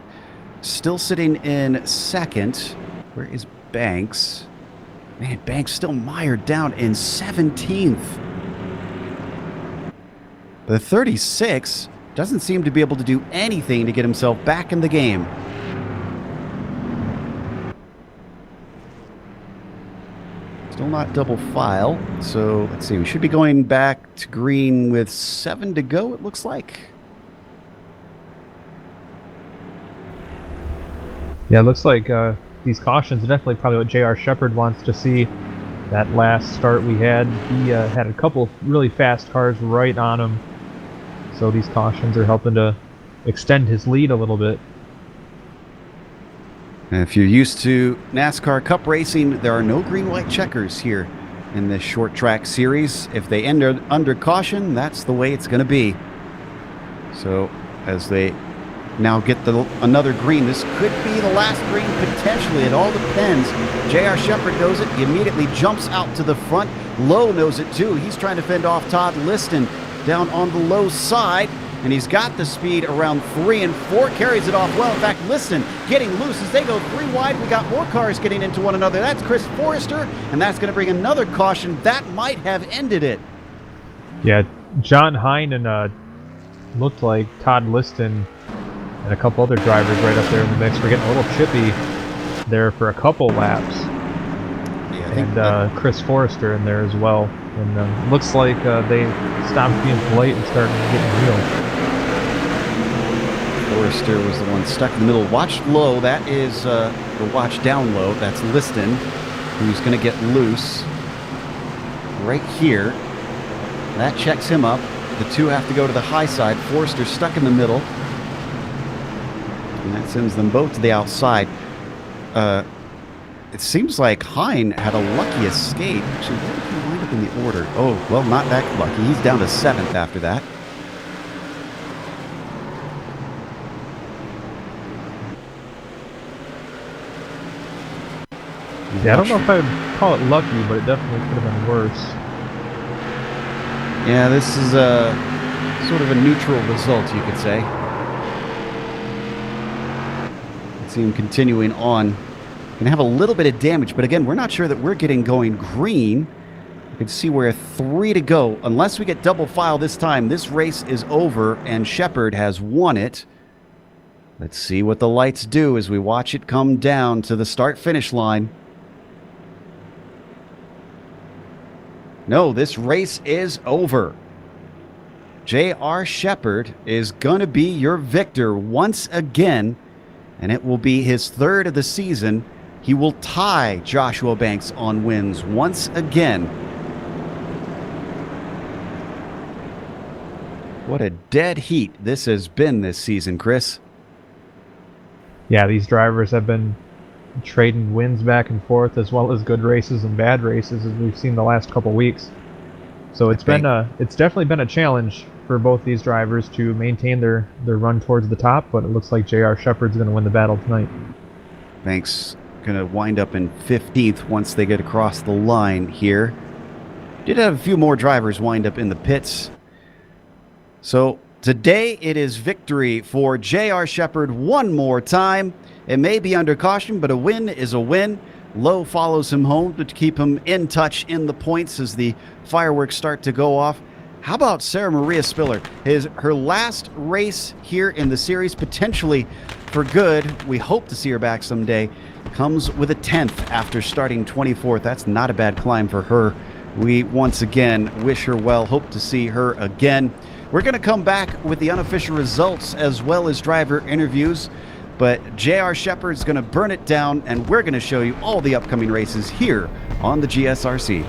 still sitting in 2nd. Where is Banks? Man, Banks still mired down in 17th. The 36 doesn't seem to be able to do anything to get himself back in the game. Still not double file, so let's see. We should be going back to green with 7 to go, it looks like. Yeah, it looks like these cautions are definitely probably what J.R. Shepard wants to see. That last start we had, he had a couple really fast cars right on him. So these cautions are helping to extend his lead a little bit. And if you're used to NASCAR Cup racing, there are no green-white checkers here in this short track series. If they end under caution, that's the way it's going to be. So as they now get another green, this could be the last green potentially. It all depends. J.R. Shepard knows it. He immediately jumps out to the front. Lowe knows it too. He's trying to fend off Todd Liston down on the low side. And he's got the speed around 3 and 4, carries it off well. In fact, Liston getting loose as they go 3 wide. We got more cars getting into one another. That's Chris Forrester, and that's going to bring another caution. That might have ended it. Yeah, John Hine and looked like Todd Liston and a couple other drivers right up there in the mix. We're getting a little chippy there for a couple laps. Yeah, I think and Chris Forrester in there as well. And looks like they stopped being polite and started getting real. Forrester was the one stuck in the middle. Watch low. That is, or watch down low. That's Liston, who's going to get loose right here. That checks him up. The two have to go to the high side. Forrester stuck in the middle. And that sends them both to the outside. It seems like Hine had a lucky escape. Actually, where did he wind up in the order? Oh, well, not that lucky. He's down to 7th after that. Yeah, I don't know if I would call it lucky, but it definitely could have been worse. Yeah, this is a sort of a neutral result, you could say. Let's see him continuing on. Gonna have a little bit of damage, but again, we're not sure that we're getting going green. You can see we're 3 to go. Unless we get double file this time, this race is over and Shepard has won it. Let's see what the lights do as we watch it come down to the start-finish line. No, this race is over. J.R. Shepard is going to be your victor once again and it will be his third of the season. He will tie Joshua Banks on wins once again. What a dead heat this has been this season, Chris. Yeah, these drivers have been trading wins back and forth, as well as good races and bad races, as we've seen the last couple weeks. So it's definitely been a challenge for both these drivers to maintain their run towards the top, but it looks like J.R. Shepherd's going to win the battle tonight. Banks going to wind up in 15th once they get across the line here. Did have a few more drivers wind up in the pits. So today it is victory for J.R. Shepherd one more time. It may be under caution, but a win is a win. Lowe follows him home to keep him in touch in the points as the fireworks start to go off. How about Sarah Maria Spiller? Her last race here in the series, potentially for good. We hope to see her back someday. Comes with a 10th after starting 24th. That's not a bad climb for her. We once again wish her well. Hope to see her again. We're going to come back with the unofficial results as well as driver interviews. But J.R. Shepherd's going to burn it down, and we're going to show you all the upcoming races here on the GSRC.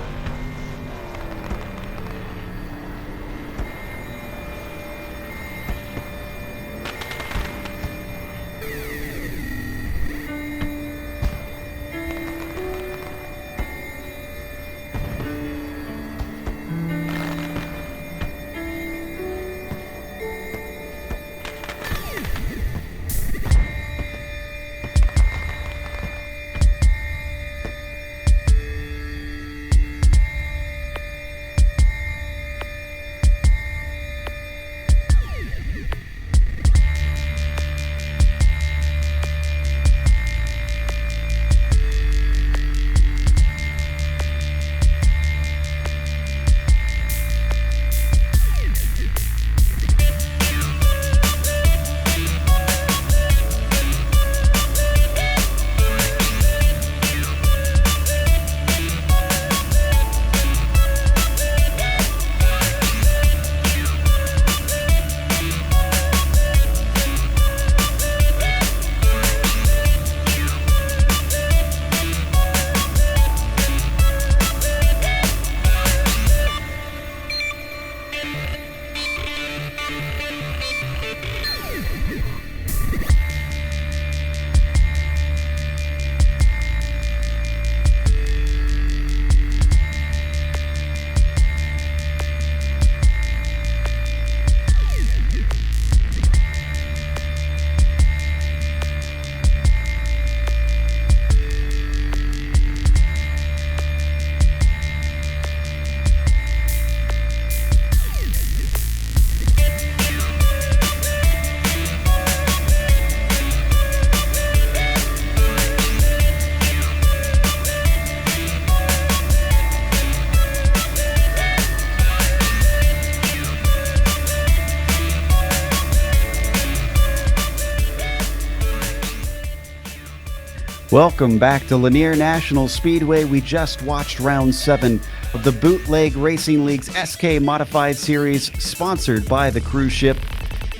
Welcome back to Lanier National Speedway. We just watched round 7 of the Bootleg Racing League's SK Modified Series, sponsored by the cruise ship.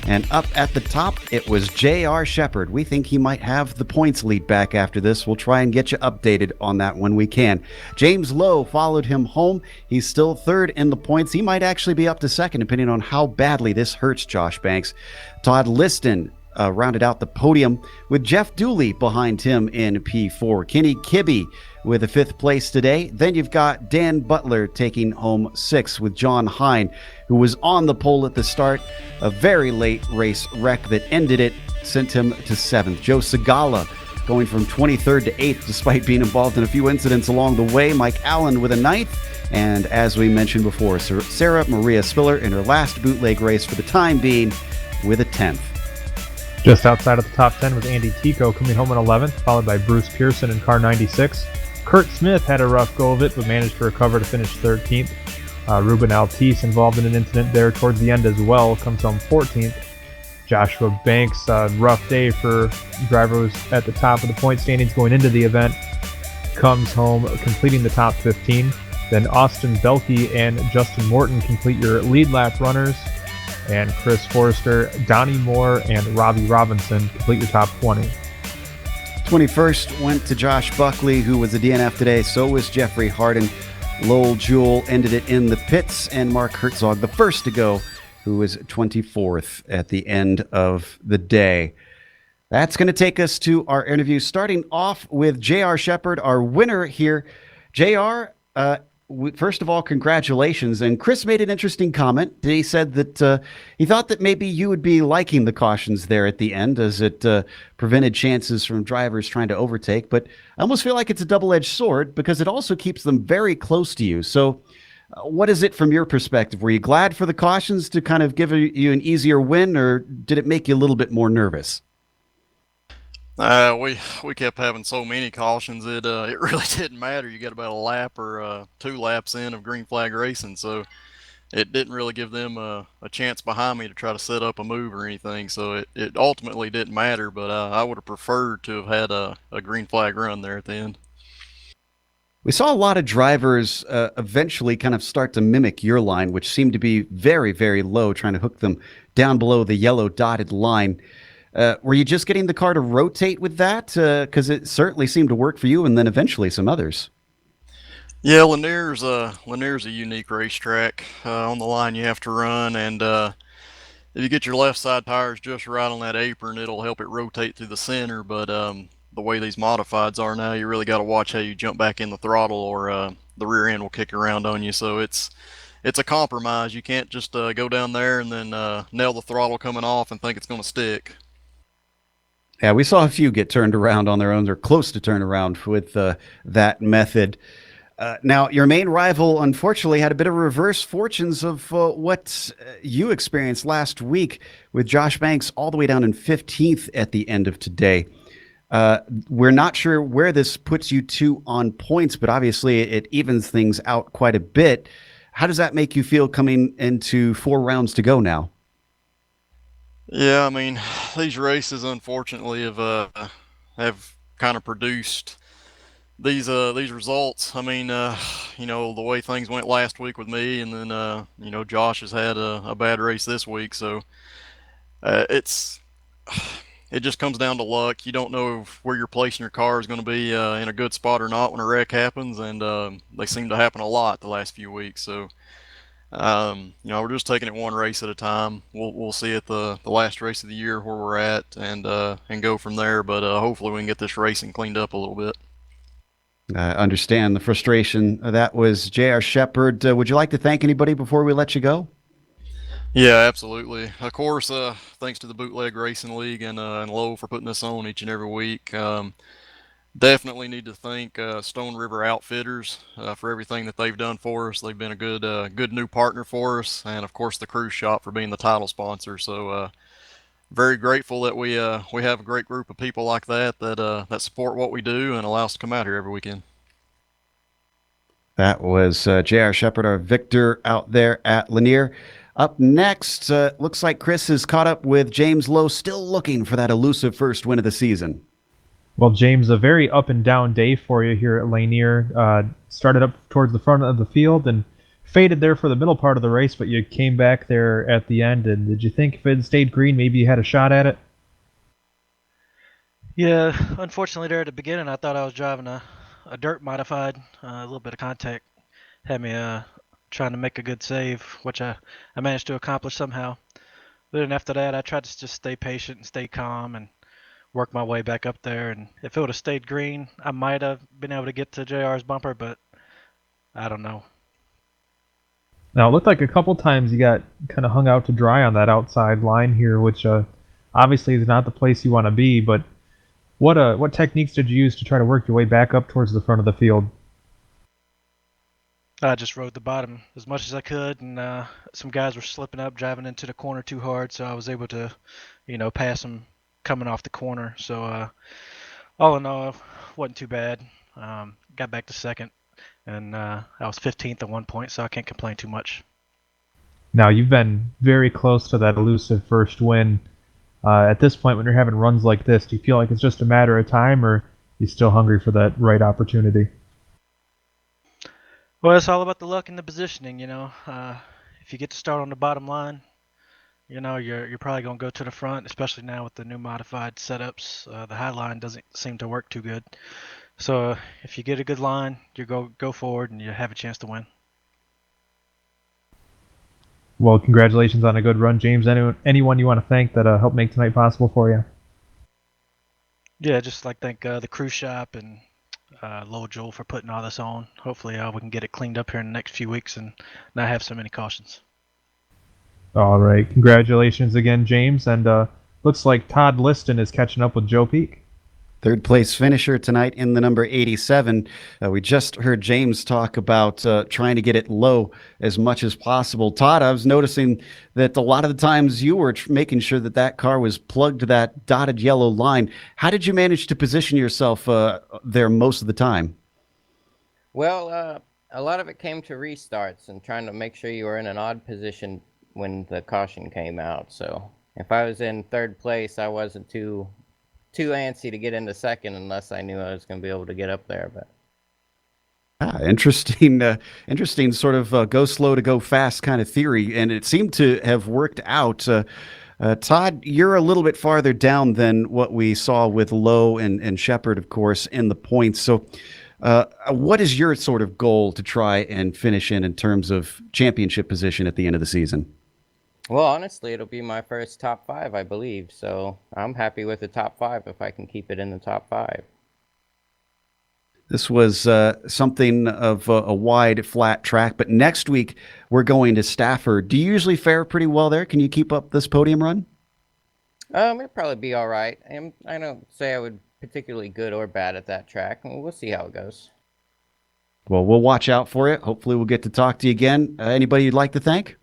And up at the top, it was J.R. Shepherd. We think he might have the points lead back after this. We'll try and get you updated on that when we can. James Lowe followed him home. He's still third in the points. He might actually be up to second, depending on how badly this hurts Josh Banks. Todd Liston rounded out the podium with Jeff Dooley behind him in P4. Kenny Kibbe with a 5th place today. Then you've got Dan Butler taking home 6th with John Hine, who was on the pole at the start. A very late race wreck that ended it, sent him to 7th. Joe Segala going from 23rd to 8th despite being involved in a few incidents along the way. Mike Allen with a 9th. And as we mentioned before, Sarah Maria Spiller in her last bootleg race for the time being with a 10th. Just outside of the top 10 was Andy Tico coming home in 11th, followed by Bruce Pearson in car 96. Kurt Smith had a rough go of it, but managed to recover to finish 13th. Ruben Altice, involved in an incident there towards the end as well, comes home 14th. Joshua Banks, rough day for drivers at the top of the point standings going into the event, comes home completing the top 15. Then Austin Belkey and Justin Morton complete your lead lap runners. And Chris Forrester, Donnie Moore, and Robbie Robinson complete your top 20. 21st went to Josh Buckley, who was a DNF today. So was Jeffrey Harden. Lowell Jewell ended it in the pits, and Mark Herzog, the first to go, who was 24th at the end of the day. That's going to take us to our interview, starting off with J.R. Shepard, our winner here. J.R., first of all, congratulations. And Chris made an interesting comment. He said that he thought that maybe you would be liking the cautions there at the end, as it prevented chances from drivers trying to overtake. But I almost feel like it's a double-edged sword, because it also keeps them very close to you. So what is it from your perspective? Were you glad for the cautions to kind of give you an easier win, or did it make you a little bit more nervous? We kept having so many cautions, it really didn't matter. You get about a lap or 2 laps in of green flag racing, so it didn't really give them a chance behind me to try to set up a move or anything. So it ultimately didn't matter, but I would have preferred to have had a green flag run there at the end. We saw a lot of drivers eventually kind of start to mimic your line, which seemed to be very, very low, trying to hook them down below the yellow dotted line. Were you just getting the car to rotate with that? Because it certainly seemed to work for you, and then eventually some others. Yeah, Lanier's a unique racetrack. On the line you have to run, and if you get your left side tires just right on that apron, it'll help it rotate through the center. But the way these modifieds are now, you really got to watch how you jump back in the throttle, or the rear end will kick around on you. So it's a compromise. You can't just go down there and then nail the throttle coming off and think it's going to stick. Yeah, we saw a few get turned around on their own, or close to turn around with that method. Now, your main rival, unfortunately, had a bit of reverse fortunes of what you experienced last week, with Josh Banks all the way down in 15th at the end of today. We're not sure where this puts you two on points, but obviously it evens things out quite a bit. How does that make you feel coming into 4 rounds to go now? Yeah, I mean, these races unfortunately have kind of produced these results. I mean, the way things went last week with me, and then Josh has had a bad race this week, so it just comes down to luck. You don't know where you're placing your car is going to be in a good spot or not when a wreck happens, and they seem to happen a lot the last few weeks. So we're just taking it one race at a time. We'll see at the last race of the year where we're at, and go from there. But hopefully we can get this racing cleaned up a little bit. I understand the frustration. That was J.R. Shepard. Would you like to thank anybody before we let you go? Yeah, absolutely. Of course, thanks to the Bootleg Racing League and Lowell for putting this on each and every week. Definitely need to thank Stone River Outfitters for everything that they've done for us. They've been a good new partner for us, and of course the Cruise Shop for being the title sponsor. So very grateful that we have a great group of people like that support what we do and allow us to come out here every weekend. That was J.R. Shepard, our victor out there at Lanier. Up next, looks like Chris is caught up with James Lowe, still looking for that elusive first win of the season. Well, James, a very up and down day for you here at Lanier. Started up towards the front of the field and faded there for the middle part of the race, but you came back there at the end. And did you think if it had stayed green, maybe you had a shot at it? Yeah, unfortunately there at the beginning, I thought I was driving a dirt modified. A little bit of contact had me trying to make a good save, which I managed to accomplish somehow. But then after that, I tried to just stay patient and stay calm and work my way back up there. And if it would have stayed green, I might have been able to get to JR's bumper, but I don't know. Now, it looked like a couple times you got kind of hung out to dry on that outside line here, which obviously is not the place you want to be, but what techniques did you use to try to work your way back up towards the front of the field? I just rode the bottom as much as I could, and some guys were slipping up, driving into the corner too hard, so I was able to, pass them coming off the corner. So all in all, it wasn't too bad. Got back to second, and I was 15th at one point, so I can't complain too much. Now, you've been very close to that elusive first win. At this point, when you're having runs like this, do you feel like it's just a matter of time, or are you still hungry for that right opportunity? Well, it's all about the luck and the positioning, If you get to start on the bottom line, you're probably going to go to the front, especially now with the new modified setups. The high line doesn't seem to work too good. So if you get a good line, you go forward and you have a chance to win. Well, congratulations on a good run, James. Anyone you want to thank that helped make tonight possible for you? Yeah, just like thank the cruise shop and Lowell Joel for putting all this on. Hopefully we can get it cleaned up here in the next few weeks and not have so many cautions. All right. Congratulations again, James. And looks like Todd Liston is catching up with Joe Peak. Third place finisher tonight in the number 87. We just heard James talk about trying to get it low as much as possible. Todd, I was noticing that a lot of the times you were making sure that car was plugged to that dotted yellow line. How did you manage to position yourself there most of the time? Well, a lot of it came to restarts and trying to make sure you were in an odd position when the caution came out. So if I was in third place, I wasn't too antsy to get into second unless I knew I was going to be able to get up there. But interesting sort of go slow to go fast kind of theory, and it seemed to have worked out. Todd, you're a little bit farther down than what we saw with Lowe and Shepard, of course, in the points. So what is your sort of goal to try and finish in terms of championship position at the end of the season? Well, honestly, it'll be my first top 5, I believe. So I'm happy with the top 5 if I can keep it in the top 5. This was something of a wide, flat track, but next week we're going to Stafford. Do you usually fare pretty well there? Can you keep up this podium run? It'll probably be all right. I don't say I would particularly good or bad at that track. We'll see how it goes. Well, we'll watch out for it. Hopefully we'll get to talk to you again. Anybody you'd like to thank?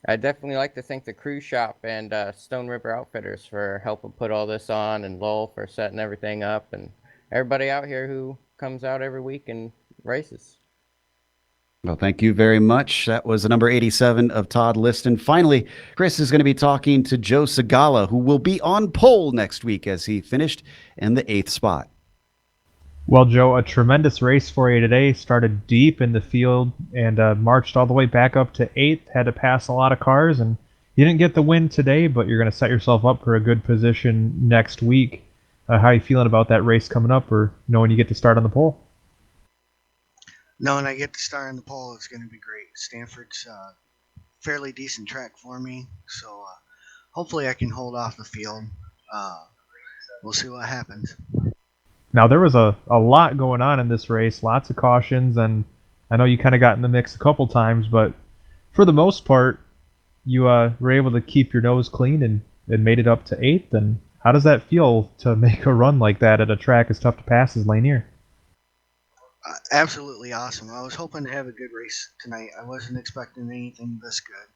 I'd definitely like to thank the cruise shop and Stone River Outfitters for helping put all this on, and Lowell for setting everything up, and everybody out here who comes out every week and races. Well, thank you very much. That was the number 87 of Todd Liston. Finally, Chris is going to be talking to Joe Segala, who will be on pole next week as he finished in the 8th spot. Well, Joe, a tremendous race for you today. Started deep in the field and marched all the way back up to 8th. Had to pass a lot of cars, and you didn't get the win today, but you're going to set yourself up for a good position next week. How are you feeling about that race coming up, or knowing you get to start on the pole? Knowing I get to start on the pole is going to be great. Stanford's a fairly decent track for me, so hopefully I can hold off the field. We'll see what happens. Now, there was a lot going on in this race, lots of cautions, and I know you kind of got in the mix a couple times, but for the most part, you were able to keep your nose clean and made it up to 8th. And how does that feel to make a run like that at a track as tough to pass as Lanier? Absolutely awesome. I was hoping to have a good race tonight. I wasn't expecting anything this good.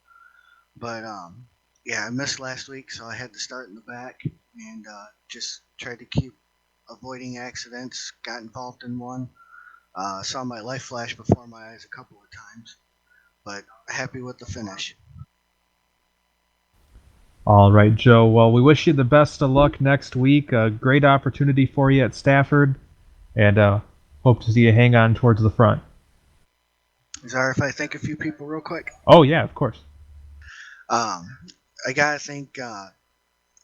But, yeah, I missed last week, so I had to start in the back and just tried to keep avoiding accidents, got involved in one, saw my life flash before my eyes a couple of times, but happy with the finish. All right, Joe. Well, we wish you the best of luck next week. A great opportunity for you at Stafford, and hope to see you hang on towards the front. Is that if I thank a few people real quick? Oh, yeah, of course. I got to thank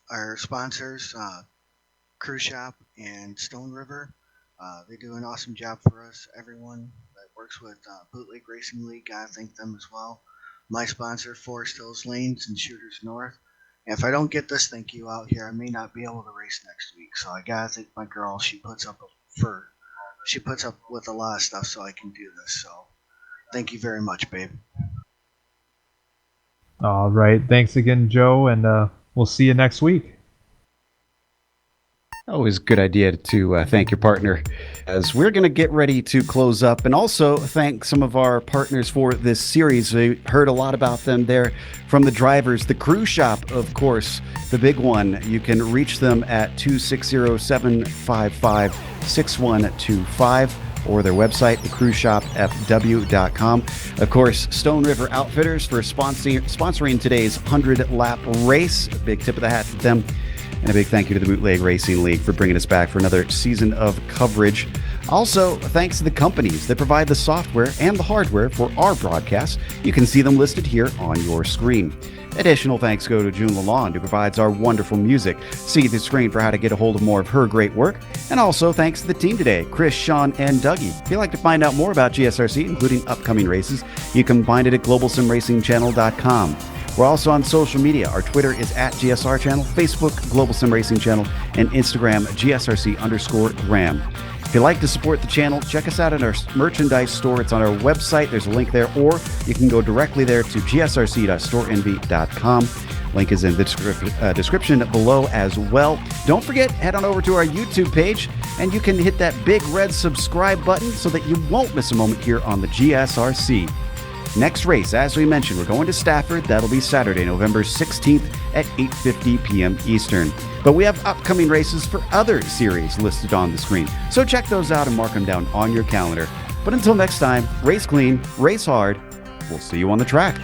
our sponsors, Cruise Shop and Stone River. They do an awesome job for us. Everyone that works with Bootleg Racing League, gotta thank them as well. My sponsor, Forest Hills Lanes and Shooters North. And if I don't get this thank you out here, I may not be able to race next week. So I gotta thank my girl. She puts up with a lot of stuff so I can do this. So thank you very much, babe. All right. Thanks again, Joe, and we'll see you next week. Always a good idea to thank your partner, as we're going to get ready to close up, and also thank some of our partners for this series. We heard a lot about them there from the drivers. The Cruise Shop, of course, the big one. You can reach them at 260-755-6125 or their website, thecruiseshopfw.com. Of course, Stone River Outfitters for sponsoring today's 100-lap race. A big tip of the hat to them. And a big thank you to the Bootleg Racing League for bringing us back for another season of coverage. Also, thanks to the companies that provide the software and the hardware for our broadcasts. You can see them listed here on your screen. Additional thanks go to June Lalonde, who provides our wonderful music. See the screen for how to get a hold of more of her great work. And also thanks to the team today, Chris, Sean, and Dougie. If you'd like to find out more about GSRC, including upcoming races, you can find it at globalsimracingchannel.com. We're also on social media. Our Twitter is at GSR Channel, Facebook, Global Sim Racing Channel, and Instagram, GSRC_Graham. If you'd like to support the channel, check us out at our merchandise store. It's on our website. There's a link there, or you can go directly there to gsrc.storeenvy.com. Link is in the description below as well. Don't forget, head on over to our YouTube page, and you can hit that big red subscribe button so that you won't miss a moment here on the GSRC. Next race, as we mentioned, we're going to Stafford. That'll be Saturday, November 16th at 8:50 p.m. Eastern. But we have upcoming races for other series listed on the screen, so check those out and mark them down on your calendar. But until next time, race clean, race hard. We'll see you on the track.